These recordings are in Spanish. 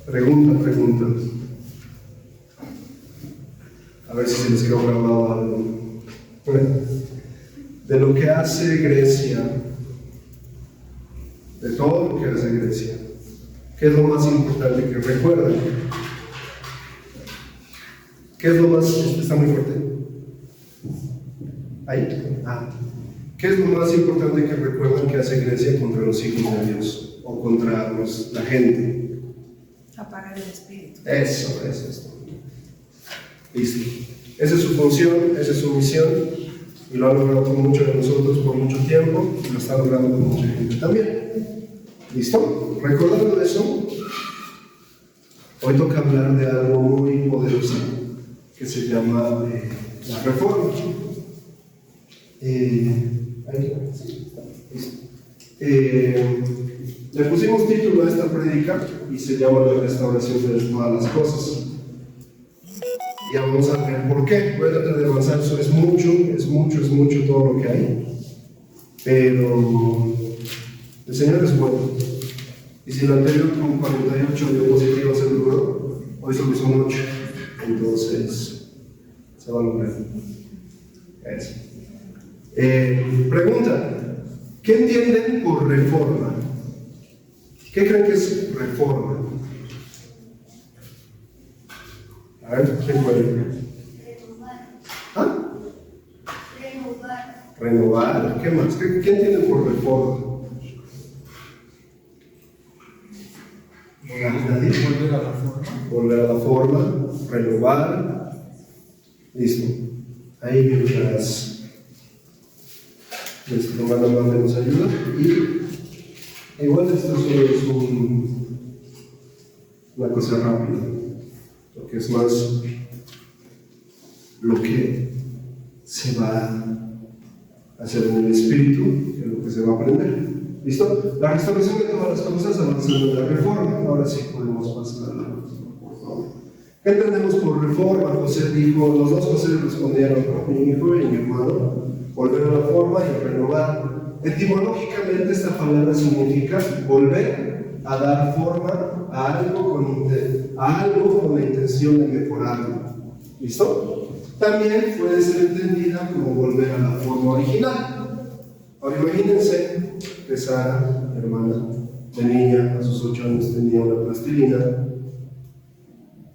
Pregunta. A ver si se les quedó grabado algo. De lo que hace Grecia, de todo lo que hace Grecia, ¿qué es lo más importante que recuerdan? ¿Qué es lo más? Está muy fuerte. Ahí. ¿Qué es lo más importante que recuerdan que hace Grecia contra los hijos de Dios o contra la gente? Apagar el espíritu. Eso. Listo. Esa es su función, esa es su misión, y lo ha logrado con muchos de nosotros por mucho tiempo, y lo está logrando con mucha gente también. ¿Listo? Recordando eso, hoy toca hablar de algo muy poderoso que se llama la reforma. Le pusimos título a esta prédica y se llama La restauración de todas las cosas. Ya vamos a ver por qué. Voy a tratar de avanzar. Eso es mucho todo lo que hay. Pero el Señor es bueno. Y si el anterior con 48 diapositivas se logró, hoy solo son 8. Entonces, se va a lograr. Eso. Pregunta. ¿Qué entienden por reforma? ¿Qué creen que es reforma? A ver, ¿qué puede? Renovar. ¿Qué más? ¿Qué entienden por reforma? Volver a la forma. Volver a la forma, renovar. Listo. Ahí mientras nuestro hermano más nos ayuda. Y igual esto solo es una cosa rápida, lo que es más lo que se va a hacer en el espíritu que lo que se va a aprender. ¿Listo? La restauración de todas las cosas avanzando en la reforma. Ahora sí podemos pasar a la reforma, por favor. ¿Qué entendemos por reforma? José dijo, los dos José respondieron, mi hijo y mi hermano, volver a la forma y renovar. Etimológicamente esta palabra significa volver a dar forma a algo con la intención de mejorarlo. ¿Listo? También puede ser entendida como volver a la forma original. Ahora imagínense que Sara, hermana de niña, a sus 8 años tenía una plastilina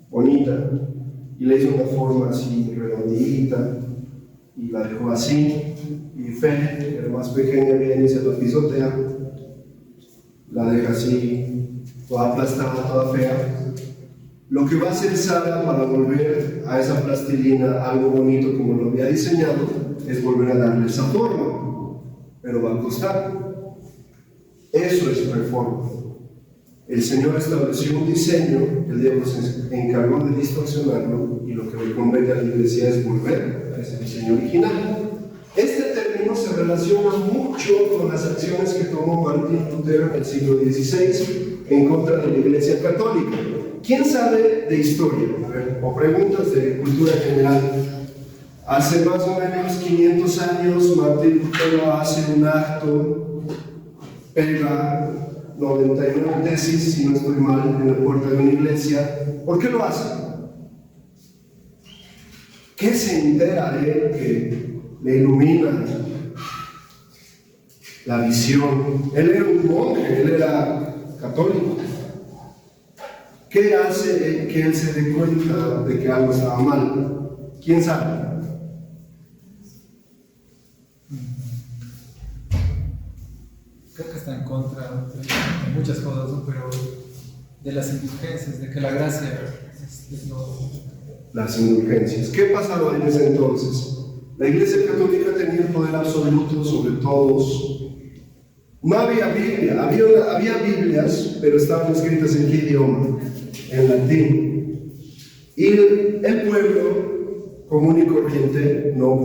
bonita y le hizo una forma así redondita y la dejó así, y Fe, que era más pequeña, viene y se la pisotea, la deja así, toda aplastada, toda fea. Lo que va a hacer Sara para volver a esa plastilina algo bonito como lo había diseñado es volver a darle esa forma, pero va a costar. Eso es reforma. El Señor estableció un diseño, el diablo se encargó de distorsionarlo, y lo que le conviene a la iglesia es volver a ese diseño original. Este término se relaciona mucho con las acciones que tomó Martín Lutero en el siglo XVI en contra de la Iglesia Católica. ¿Quién sabe de historia? A ver, o preguntas de cultura general. Hace más o menos 500 años Martín Lutero hace un acto, pega 99 tesis, si no estoy mal, en la puerta de una iglesia. ¿Por qué lo hace? ¿Qué se entera de él que le ilumina la visión? Él era un monje, él era católico. ¿Qué hace que él se dé cuenta de que algo estaba mal? ¿Quién sabe? Creo que está en contra de muchas cosas, ¿no? Pero de las indulgencias, de que la gracia es lo... Las indulgencias. ¿Qué pasaba en ese entonces? La Iglesia Católica tenía el poder absoluto sobre todos. No había Biblia, había Biblias, pero estaban escritas en qué idioma, en latín. Y el pueblo común y corriente no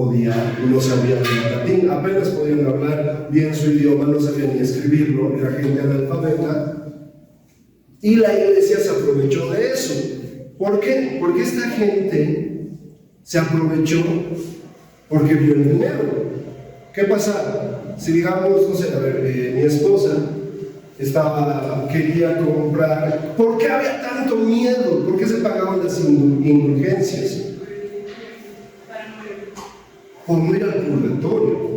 sabía hablar latín, apenas podían hablar bien su idioma, no sabían ni escribirlo, era gente analfabeta. Y la iglesia se aprovechó de eso. ¿Por qué? Porque esta gente se aprovechó porque vio el dinero. ¿Qué pasa? Si digamos, no sé, a ver, mi esposa quería comprar. ¿Por qué había tanto miedo? ¿Por qué se pagaban las indulgencias? Por no ir al purgatorio.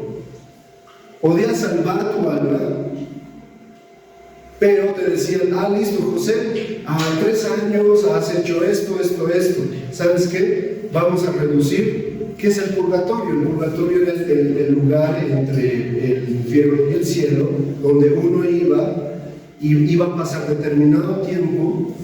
Podías salvar tu alma, pero te decían, listo, José, a 3 años has hecho esto. ¿Sabes qué? Vamos a reducir. ¿Qué es el purgatorio? El purgatorio era el lugar entre el infierno y el cielo, donde uno iba a pasar determinado tiempo,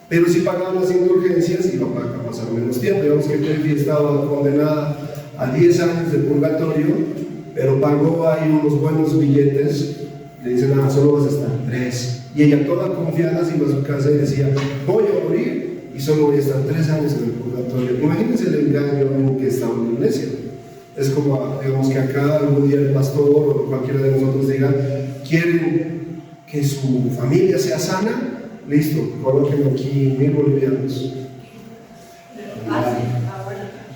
pero si pagaba las indulgencias iba a pasar menos tiempo. Digamos que Pepi estaba condenada a 10 años de purgatorio, pero pagó ahí unos buenos billetes. Le dicen, solo vas a estar 3. Y ella, toda confiada, se iba a su casa y decía, voy a morir y solo voy a estar 3 años en el purgatorio. Imagínense el engaño en que estaba en la iglesia. Es como, digamos, que acá algún día el pastor o cualquiera de nosotros diga, ¿quieren que su familia sea sana? Listo, coloquen aquí 1000 bolivianos.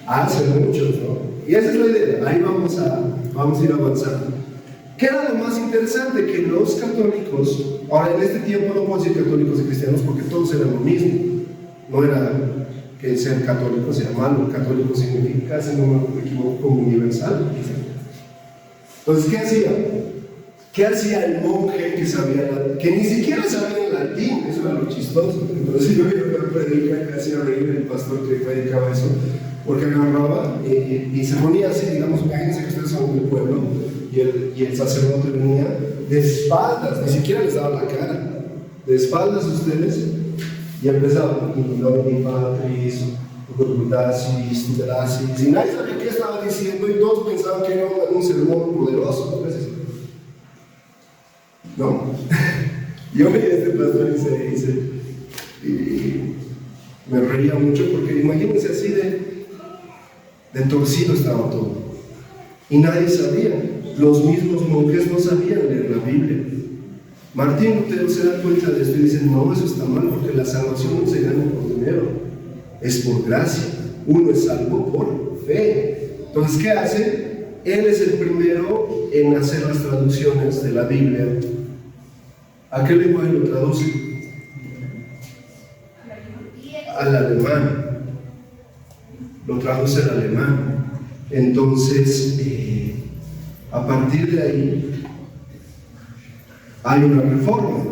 Hace muchos, ¿no? Y esa es la idea, ahí vamos a ir avanzando. ¿Qué era lo más interesante? Que los católicos, ahora en este tiempo no puedo decir católicos y cristianos porque todos eran lo mismo. No era que ser católico sea malo, católico significa, si no me equivoco, como universal. Entonces, ¿qué hacía? ¿Qué hacía el monje que ni siquiera sabía el latín? Eso era lo chistoso. Entonces yo vi una predica que hacía reír el pastor que predicaba eso, porque agarraba y se ponía así, digamos, imagínense que ustedes son del pueblo y el sacerdote venía de espaldas, ni siquiera les daba la cara, de espaldas a ustedes, y empezaba, in nomine Patris, Gloriotasis, Tutelasis, y nadie sabía qué estaba diciendo, y todos pensaban que era un sermón poderoso. No, yo veía a este pastor y me reía mucho porque imagínense así de torcido estaba todo y nadie sabía. Los mismos monjes no sabían leer la Biblia. Martín Lutero se da cuenta de esto y dice, no, eso está mal porque la salvación no se gana por dinero, es por gracia. Uno es salvo por fe. Entonces, ¿qué hace? Él es el primero en hacer las traducciones de la Biblia. ¿A qué lenguaje lo traduce? Al alemán. Lo traduce al alemán. Entonces, a partir de ahí, hay una reforma.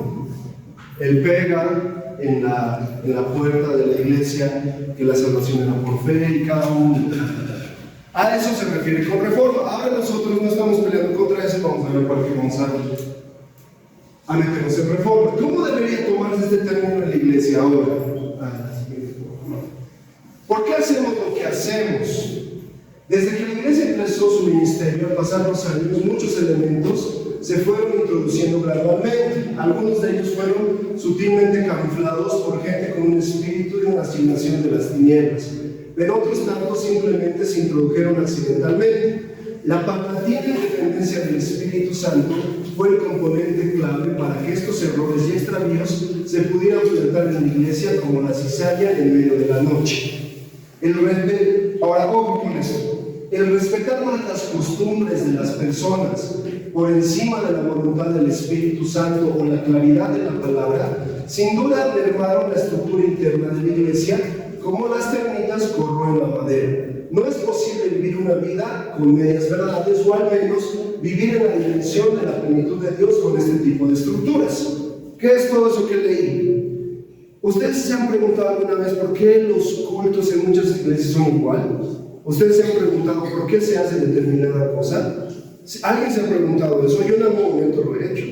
Él pega en la puerta de la iglesia que la salvación era por fe y cada uno. A eso se refiere con reforma. Ahora nosotros no estamos peleando contra eso, vamos a ver cuál que vamos a meternos en reforma. ¿Cómo debería tomarse este término en la iglesia ahora? ¿Por qué hacemos lo que hacemos? Desde que la iglesia empezó su ministerio, al pasar los años, muchos elementos se fueron introduciendo gradualmente. Algunos de ellos fueron sutilmente camuflados por gente con un espíritu de una asignación de las tinieblas, pero otros tantos simplemente se introdujeron accidentalmente. La paulatina dependencia del Espíritu Santo fue el componente clave para que estos errores y extravíos se pudieran presentar en la iglesia como la cizaña en medio de la noche. Ahora, ojo con esto. El respetar más las costumbres de las personas por encima de la voluntad del Espíritu Santo o la claridad de la palabra, sin duda mermaron la estructura interna de la iglesia como las termitas corroen la madera. No es posible vivir una vida con medias verdades o al menos vivir en la dimensión de la plenitud de Dios con este tipo de estructuras. ¿Qué es todo eso que leí? ¿Ustedes se han preguntado alguna vez por qué los cultos en muchas iglesias son iguales? ¿Ustedes se han preguntado por qué se hace determinada cosa? ¿Alguien se ha preguntado eso? Yo en algún momento lo he hecho.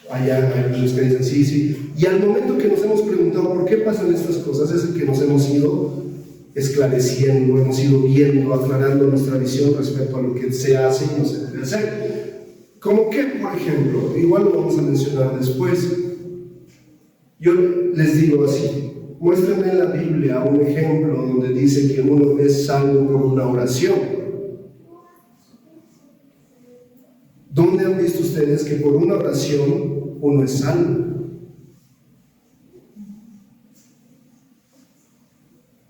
Allá hay algunos que dicen sí. Y al momento que nos hemos preguntado por qué pasan estas cosas, es el que nos hemos ido esclareciendo, hemos ido viendo, aclarando nuestra visión respecto a lo que se hace y no se debe hacer. Como que, por ejemplo, igual lo vamos a mencionar después, yo les digo así, muéstrenme en la Biblia un ejemplo donde dice que uno es salvo por una oración. ¿Dónde han visto ustedes que por una oración uno es salvo?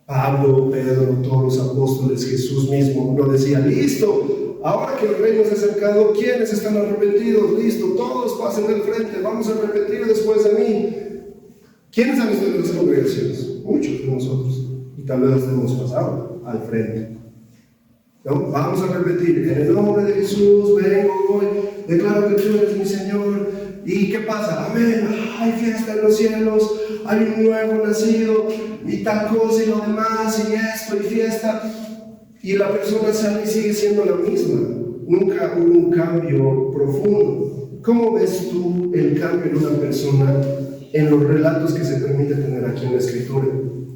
Pablo, Pedro, todos los apóstoles, Jesús mismo no decía, listo, ahora que el reino se ha acercado, ¿quiénes están arrepentidos? Listo, todos pasen del frente, vamos a repetir después de mí. ¿Quiénes han estado en las congregaciones? Muchos de nosotros, y tal vez los hemos pasado al frente. ¿No? Vamos a repetir, en el nombre de Jesús vengo hoy, declaro que tú eres mi Señor. ¿Y qué pasa? Amén, hay fiesta en los cielos, hay un nuevo nacido, y tal cosa y lo demás, y esto, y fiesta. Y la persona sale y sigue siendo la misma. Nunca hubo un cambio profundo. ¿Cómo ves tú el cambio en una persona en los relatos que se permite tener aquí en la Escritura?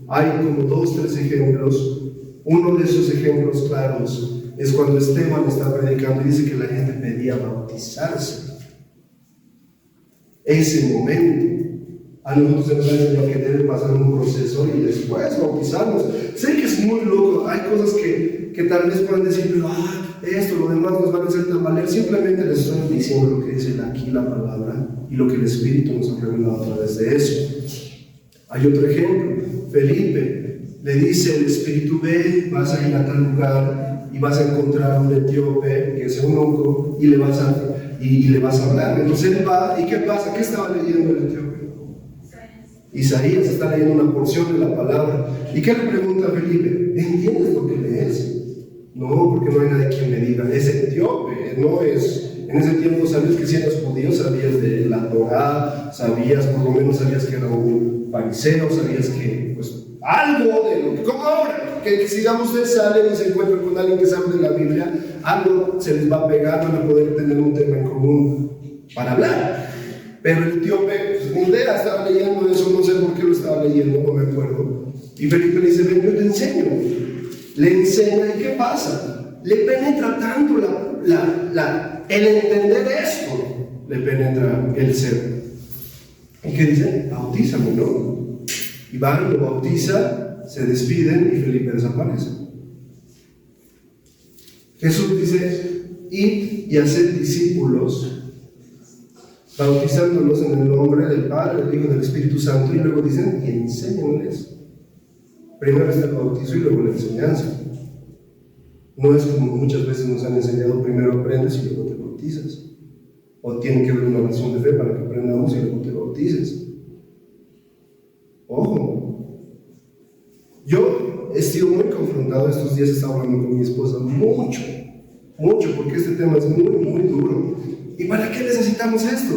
Hay como 2 o 3 ejemplos. Uno de esos ejemplos claros es cuando Esteban está predicando y dice que la gente pedía bautizarse. Ese momento a nosotros se nos ha enseñado que debe pasar un proceso y después bautizarnos. Sé que es muy loco, hay cosas que tal vez puedan decir, pero esto, lo demás nos van a hacer tambalear. Simplemente les estoy diciendo lo que dice aquí la palabra y lo que el Espíritu nos ha revelado a través de eso. Hay otro ejemplo, Felipe le dice el Espíritu: ve, vas a ir a tal lugar y vas a encontrar a un etíope que es eunuco y le vas a hablar. Entonces él va, ¿y qué pasa? ¿Qué estaba leyendo el etíope? Isaías está leyendo una porción de la palabra. ¿Y qué le pregunta a Felipe? ¿Entiendes lo que lees? No, porque no hay nadie quien me diga. Es etíope, no es. En ese tiempo sabías que si eras judío, sabías de la Torá, sabías, por lo menos sabías que era un fariseo, sabías que, pues, algo de lo que, como ahora, que si digamos ustedes salen y se encuentran con alguien que sabe de la Biblia, algo se les va a pegar, van a poder tener un tema en común para hablar. Pero el etíope, pues, ni idea, estaba leyendo eso, no sé por qué lo estaba leyendo, no me acuerdo. Y Felipe le dice: ven, yo te enseño. Le enseña, ¿y qué pasa? Le penetra tanto el entender esto, le penetra el ser. ¿Y qué dice? Bautízame, ¿no? Y van, lo bautiza, se despiden y Felipe desaparece. Jesús dice: id y haced discípulos, bautizándolos en el nombre del Padre, del Hijo y del Espíritu Santo, y luego dicen: y enséñenles. Primero está el bautizo y luego la enseñanza. No es como muchas veces nos han enseñado: primero aprendes y luego te bautizas. O tiene que haber una oración de fe para que aprendamos y luego te bautices. Ojo, yo he sido muy confrontado estos días, estaba hablando con mi esposa mucho, porque este tema es muy, muy duro. ¿Y para qué necesitamos esto?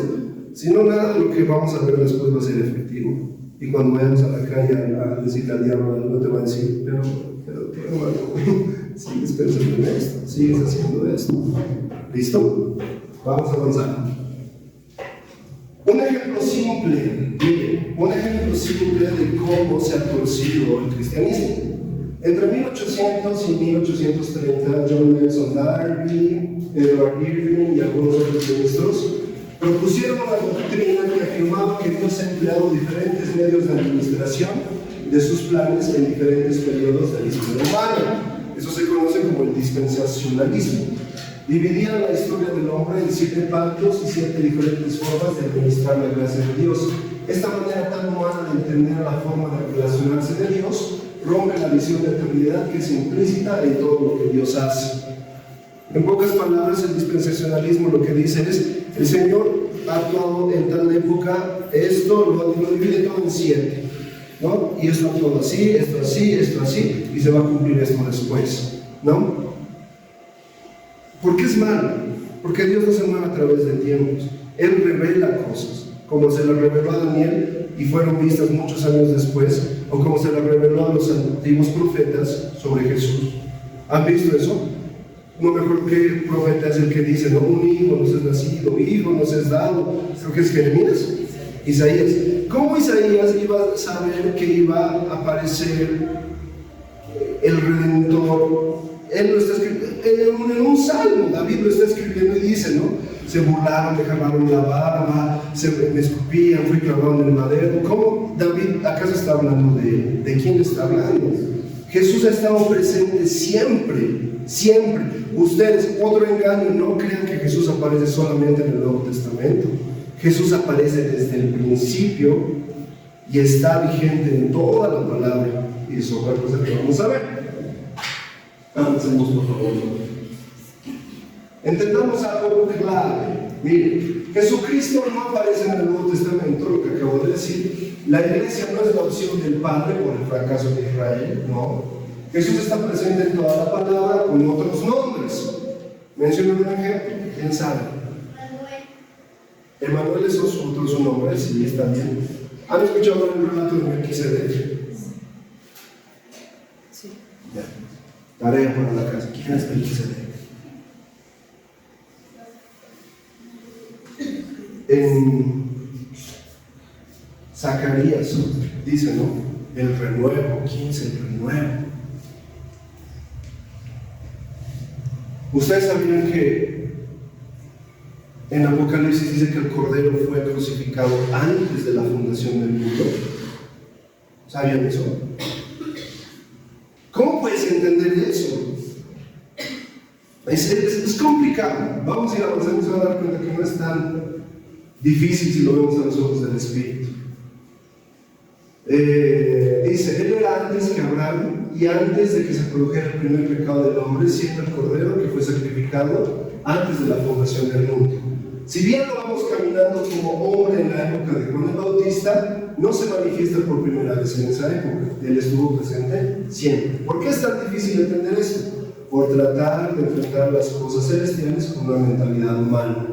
Si no, nada de lo que vamos a ver después va a ser efectivo. Y cuando vayamos a la calle a decirle al diablo, no te va a decir: pero hermano, sigues pensando en esto, sigues haciendo esto. ¿Listo? Vamos a avanzar. Un ejemplo simple de cómo se ha torcido el cristianismo. Entre 1800 y 1830, John Nelson Darby, Edward Irving y algunos otros ministros propusieron una doctrina que afirmaba que Dios ha empleado diferentes medios de administración de sus planes en diferentes periodos de la historia humana. Eso se conoce como el dispensacionalismo. Dividían la historia del hombre en 7 pactos y 7 diferentes formas de administrar la gracia de Dios. Esta manera tan humana de entender la forma de relacionarse de Dios rompe la visión de eternidad que es implícita en todo lo que Dios hace. En pocas palabras, el dispensacionalismo lo que dice es: el Señor ha actuado en tal época, esto lo divide todo en 7, ¿no? Y esto ha actuado así, esto así, esto así, y se va a cumplir esto después, ¿no? ¿Por qué es malo? Porque Dios no se mueve a través de tiempos. Él revela cosas, como se las reveló a Daniel y fueron vistas muchos años después, o como se las reveló a los antiguos profetas sobre Jesús. ¿Han visto eso? No me acuerdo qué profeta es el que dice: no, un hijo nos es nacido, hijo nos es dado. Creo que es Jeremías, Isaías. ¿Cómo Isaías iba a saber que iba a aparecer el Redentor? Él lo está escribiendo en un salmo. David lo está escribiendo y dice, ¿no? Se burlaron, me jalaron la barba, me escupían, fui clavado en el madero. ¿Cómo David acaso está hablando de quién está hablando? Jesús ha estado presente siempre. Ustedes, otro engaño, no crean que Jesús aparece solamente en el Nuevo Testamento. Jesús aparece desde el principio y está vigente en toda la palabra. Y eso es otra cosa que vamos a ver. Avancemos, por favor. Entendamos algo clave. Mire, Jesucristo no aparece en el Nuevo Testamento, lo que acabo de decir. La iglesia no es la opción del Padre por el fracaso de Israel, no. Jesús está presente en toda la palabra con otros nombres. Menciono un ejemplo, ¿quién sabe? Emanuel es otro nombre, sí, está bien. ¿Han escuchado el relato de Melquisedec? Sí. Ya. Tarea para la casa. ¿Quién es Melquisedec? En Zacarías dice, ¿no? El renuevo, ¿quién es el renuevo? Ustedes sabían que en Apocalipsis dice que el Cordero fue crucificado antes de la fundación del mundo. ¿Sabían eso? ¿Cómo puedes entender eso? Es complicado. Vamos a ir avanzando y se van a dar cuenta que no es tan difícil si lo vemos a los ojos del Espíritu. Dice, Él era antes que Abraham y antes de que se produjera el primer pecado del hombre, siendo el Cordero que fue sacrificado antes de la fundación del mundo. Si bien lo vamos caminando como hombre en la época de Juan el Bautista, no se manifiesta por primera vez en esa época. Él estuvo presente siempre. ¿Por qué es tan difícil entender esto? Por tratar de enfrentar las cosas celestiales con una mentalidad humana.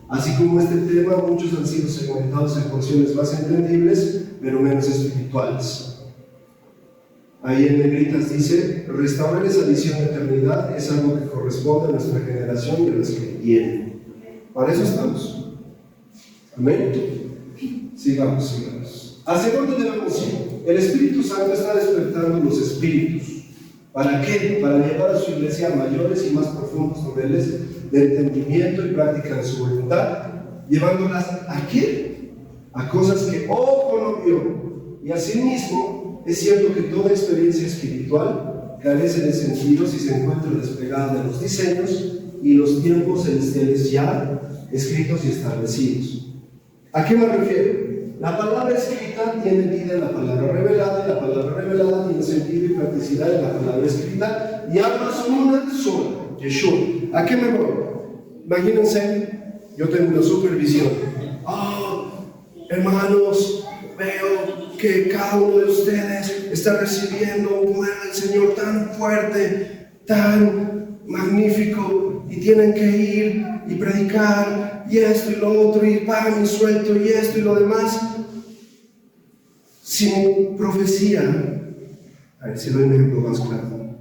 Así como este tema, muchos han sido segmentados en porciones más entendibles, pero menos espirituales. Ahí en negritas dice, restaurar esa visión de eternidad es algo que corresponde a nuestra generación y a las que vienen. Para eso estamos. Amén. Sigamos. ¿Hacia dónde debemos ir? El Espíritu Santo está despertando los espíritus. ¿Para qué? Para llevar a su iglesia a mayores y más profundos niveles de entendimiento y práctica de su voluntad, llevándolas ¿a qué? A cosas que ojo no vio. Y asimismo, es cierto que toda experiencia espiritual carece de sentido si se encuentra despegada de los diseños y los tiempos celestiales ya escritos y establecidos. ¿A qué me refiero? La palabra escrita tiene vida en la palabra revelada, y la palabra revelada tiene sentido y practicidad en la palabra escrita, y ambas son una sola, Yeshua. ¿A qué me voy? Imagínense, yo tengo una supervisión. Hermanos, veo que cada uno de ustedes está recibiendo un poder del Señor tan fuerte, tan magnífico, y tienen que ir y predicar, y esto y lo otro, y pan y suelto, y esto y lo demás, sin profecía. A ver si doy un ejemplo más claro.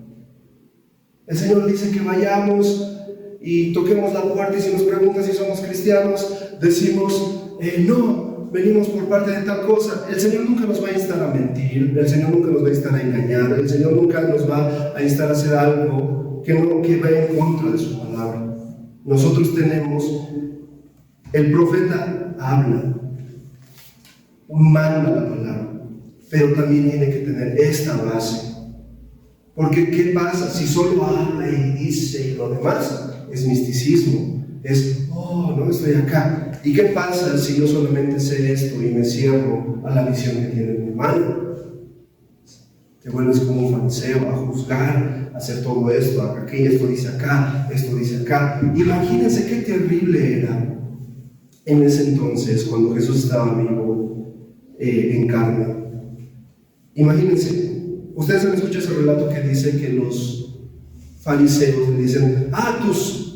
El Señor dice que vayamos y toquemos la puerta, y si nos preguntan si somos cristianos, decimos, no, venimos por parte de tal cosa. El Señor nunca nos va a instar a mentir, el Señor nunca nos va a instar a engañar, el Señor nunca nos va a instar a hacer algo que va en contra de su palabra. Nosotros tenemos, el profeta habla, manda la palabra, pero también tiene que tener esta base. Porque ¿qué pasa? Si solo habla y dice y lo demás, es misticismo, es, no estoy acá. ¿Y qué pasa si yo solamente sé esto y me cierro a la visión que tiene mi mano? Te vuelves como un fariseo a juzgar, a hacer todo esto, aquello, esto dice acá, esto dice acá. Imagínense qué terrible era en ese entonces, cuando Jesús estaba vivo en carne. Imagínense, ustedes han escuchado ese relato que dice que los fariseos le dicen,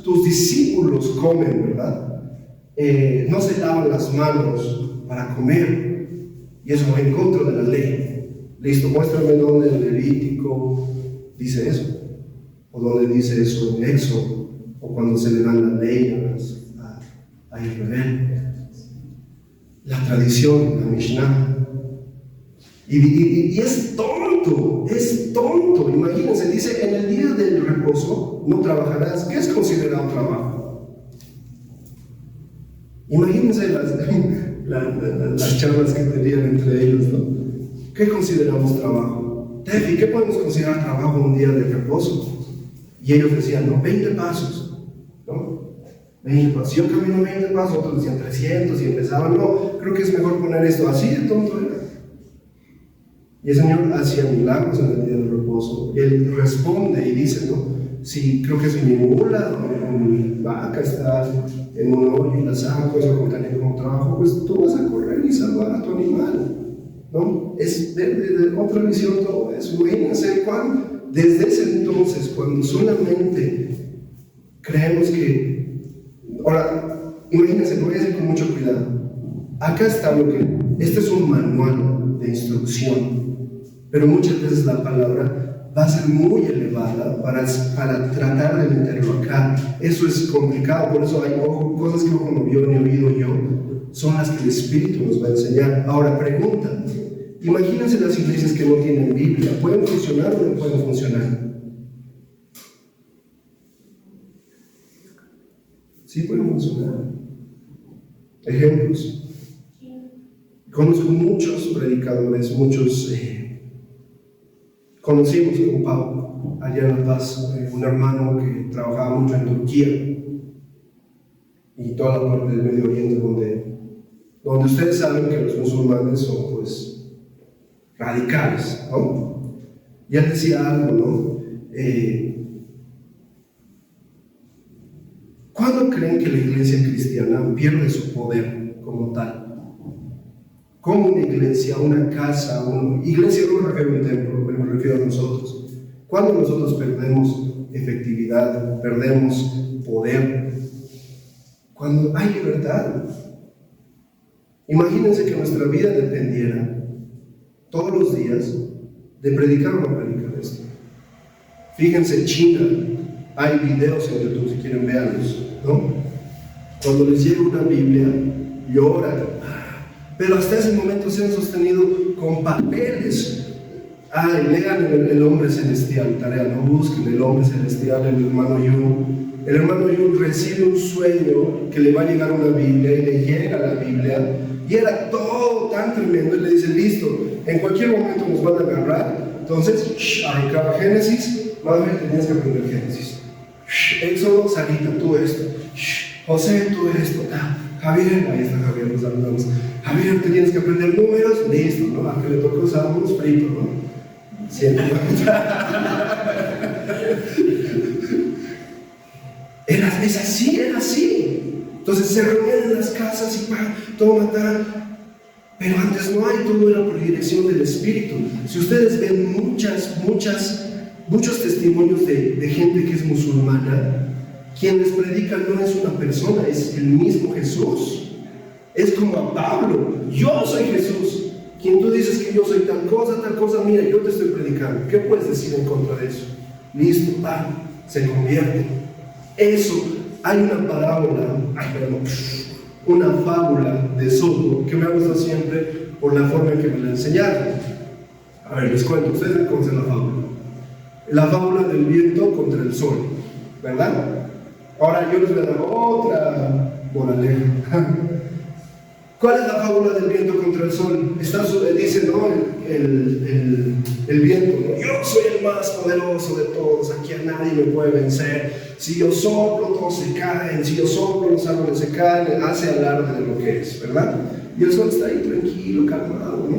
tus discípulos comen, ¿verdad? No se lavan las manos para comer, y eso va en contra de la ley. Listo, muéstrame dónde el Levítico dice eso, o dónde dice eso en Éxodo, o cuando se le dan la ley a Israel. La tradición, la Mishnah. Y es tonto, imagínense, dice, en el día del reposo no trabajarás. ¿Qué es considerado trabajo? Imagínense las charlas que tenían entre ellos, ¿no? ¿Qué consideramos trabajo? Tefi, ¿qué podemos considerar trabajo un día de reposo? Y ellos decían, 20 pasos, ¿no? 20 pasos. Yo camino 20 pasos, otros decían 300 y empezaban, no, creo que es mejor poner esto así, de tonto era. Y el Señor hacía milagros en el día del reposo. Él responde y dice, ¿no? si creo que es mi mula o mi vaca está en un hoyo y la saco, eso con tal como trabajo, pues tú vas a correr y salvar a tu animal, ¿no? Es de otra visión todo eso. Imagínense cuando, desde ese entonces, cuando solamente creemos que, ahora, imagínense, lo voy a decir con mucho cuidado, acá está lo que, este es un manual de instrucción, pero muchas veces la palabra va a ser muy elevada para tratar de meterlo acá. Eso es complicado, por eso hay cosas que ojo no vio ni oído yo, son las que el Espíritu nos va a enseñar. Ahora pregunta, imagínense las iglesias que no tienen Biblia, ¿pueden funcionar o no pueden funcionar? Sí pueden funcionar. Ejemplos. Conozco muchos predicadores, muchos... Conocimos con Pablo allá en La Paz, un hermano que trabajaba mucho en Turquía y toda la parte del Medio Oriente, donde ustedes saben que los musulmanes son pues radicales, ¿no? Y él decía algo, ¿no? ¿Cuándo creen que la iglesia cristiana pierde su poder como tal? Como una iglesia, una casa, iglesia no me refiero a un templo, pero me refiero a nosotros. Cuando nosotros perdemos efectividad, perdemos poder, cuando hay libertad. Imagínense que nuestra vida dependiera todos los días de predicar o no predicar esto. Fíjense, China, hay videos en YouTube si quieren verlos, ¿no? Cuando les llega una Biblia, lloran. Pero hasta ese momento se han sostenido con papeles. Lean el hombre celestial, tarea, no busquen el hombre celestial, el hermano Yun. El hermano Yun recibe un sueño que le va a llegar una Biblia y le llega la Biblia y era todo tan tremendo y le dice, listo, en cualquier momento nos van a agarrar. Entonces, arrancaba Génesis, madre, tenías que aprender Génesis. Éxodo, Sarita, tú esto. José, tú esto. Javier, ahí está Javier, nos saludamos. Javier, tienes que aprender números, listo, ¿no? A que le tocó salmos frito, ¿no? Siempre. Es así, era así. Entonces se reunían en las casas y toma, pero antes no hay, todo era por dirección del Espíritu. Si ustedes ven muchos testimonios de gente que es musulmana, quien les predica no es una persona, es el mismo Jesús. Es como a Pablo, yo soy Jesús. Quien tú dices que yo soy tal cosa, mira, yo te estoy predicando. ¿Qué puedes decir en contra de eso? Listo, se convierte. Eso, hay una parábola, una fábula de Soto que me ha gustado siempre por la forma en que me la enseñaron. A ver, les cuento, ustedes conocen la fábula. La fábula del viento contra el sol, ¿verdad? Ahora yo les voy a dar otra moraleja. ¿Cuál es la fábula del viento contra el sol? Dice, ¿no? El viento, ¿no? Yo soy el más poderoso de todos, aquí a nadie me puede vencer. Si yo soplo, todos se caen. Si yo soplo, los árboles se caen. Hace alarde de lo que es, ¿verdad? Y el sol está ahí tranquilo, calmado, ¿no?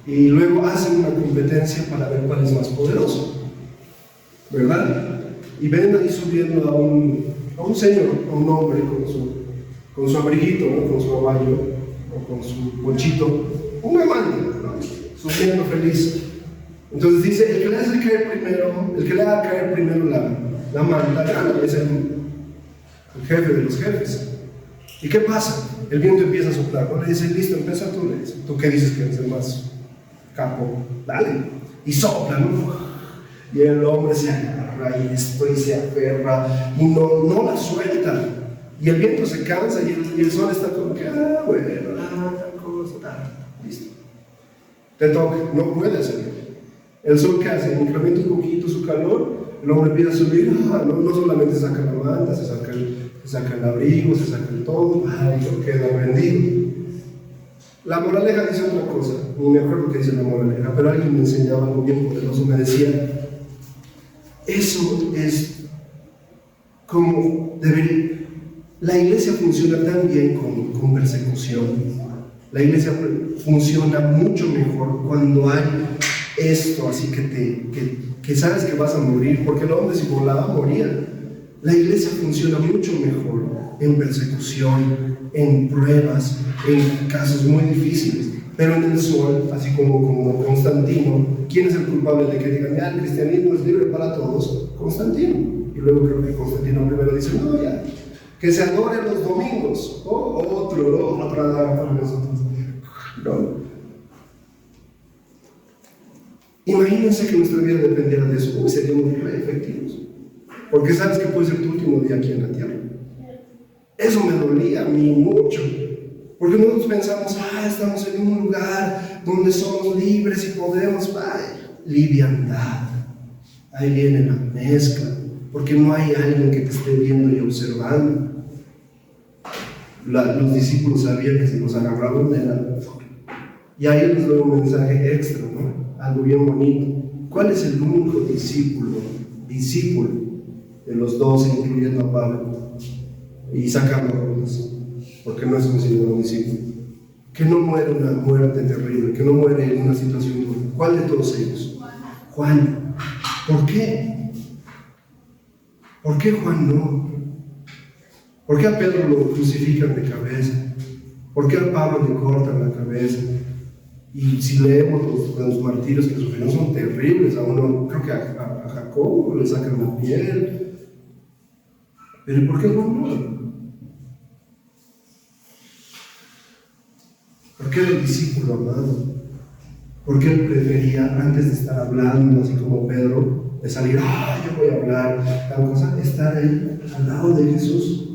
Y luego hacen una competencia para ver cuál es más poderoso, ¿verdad? Y ven ahí subiendo a un señor, a un hombre con su abriguito, ¿no? Con su caballo o con su ponchito, un amante, ¿no? Subiendo feliz. Entonces dice, el que le haga caer primero la manta gana, es el jefe de los jefes. ¿Y qué pasa? El viento empieza a soplar, ¿no? Le dice, listo, empieza tú, le dice, tú qué dices que eres el más capo, dale, y sopla, ¿no? Y el hombre se agarra y se aferra y no la suelta. Y el viento se cansa y el sol está como que, bueno, tal cosa, listo. Te toca, no puede hacerlo. El sol que hace, incrementa un poquito su calor, el hombre empieza a subir, no solamente saca la manta, se saca el abrigo, se saca el todo, y queda rendido. La moraleja dice otra cosa, ni me acuerdo qué dice la moraleja, pero alguien me enseñaba algo bien poderoso, me decía, eso es como debería. La iglesia funciona tan bien con persecución. La iglesia funciona mucho mejor cuando hay esto, así que sabes que vas a morir, porque el hombre si volaba moría. La iglesia funciona mucho mejor en persecución, en pruebas, en casos muy difíciles. Pero en el sol, así como Constantino, ¿quién es el culpable de que digan, ya, el cristianismo es libre para todos? Constantino. Y luego creo que Constantino primero dice, no, ya, que se adore los domingos. Otra daga para nosotros. No. Imagínense que nuestra vida dependiera de eso. Uy, seríamos muy efectivos. Porque sabes que puede ser tu último día aquí en la tierra. Eso me dolía a mí mucho. Porque nosotros pensamos, estamos en un lugar donde somos libres y podemos, liviandad. Ahí viene la mezcla. Porque no hay alguien que te esté viendo y observando. Los discípulos sabían que si los agarraban era... Y ahí les doy un mensaje extra, ¿no? Algo bien bonito. ¿Cuál es el único discípulo de los 12, incluyendo a Pablo? Y sacando rutas, porque no es considerado un discípulo. Que no muere una muerte terrible, que no muere en una situación dura. ¿Cuál de todos ellos? Juan. ¿Por qué? ¿Por qué Juan no? ¿Por qué a Pedro lo crucifican de cabeza? ¿Por qué a Pablo le cortan la cabeza? Y si leemos los martirios que sufrieron son terribles. A uno, creo que a Jacobo le sacan la piel. Pero ¿por qué Juan no? ¿Por qué el discípulo amado? ¿Por qué él prefería, antes de estar hablando, así como Pedro, de salir, yo voy a hablar, tal cosa, estar ahí, al lado de Jesús?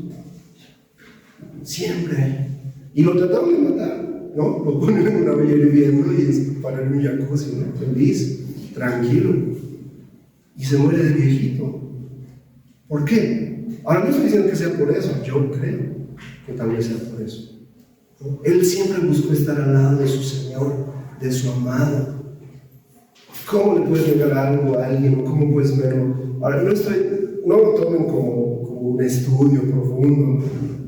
Siempre. Y lo trataron de matar, ¿no? Lo ponen en una villa hirviendo y es para un jacuzzi, ¿no? Feliz, tranquilo. Y se muere de viejito. ¿Por qué? Ahora no estoy diciendo que sea por eso, yo creo que tal vez sea por eso. Él siempre buscó estar al lado de su Señor, de su amado. ¿Cómo le puedes regalar algo a alguien o cómo puedes verlo? Ahora no lo tomen como un estudio profundo, ¿no?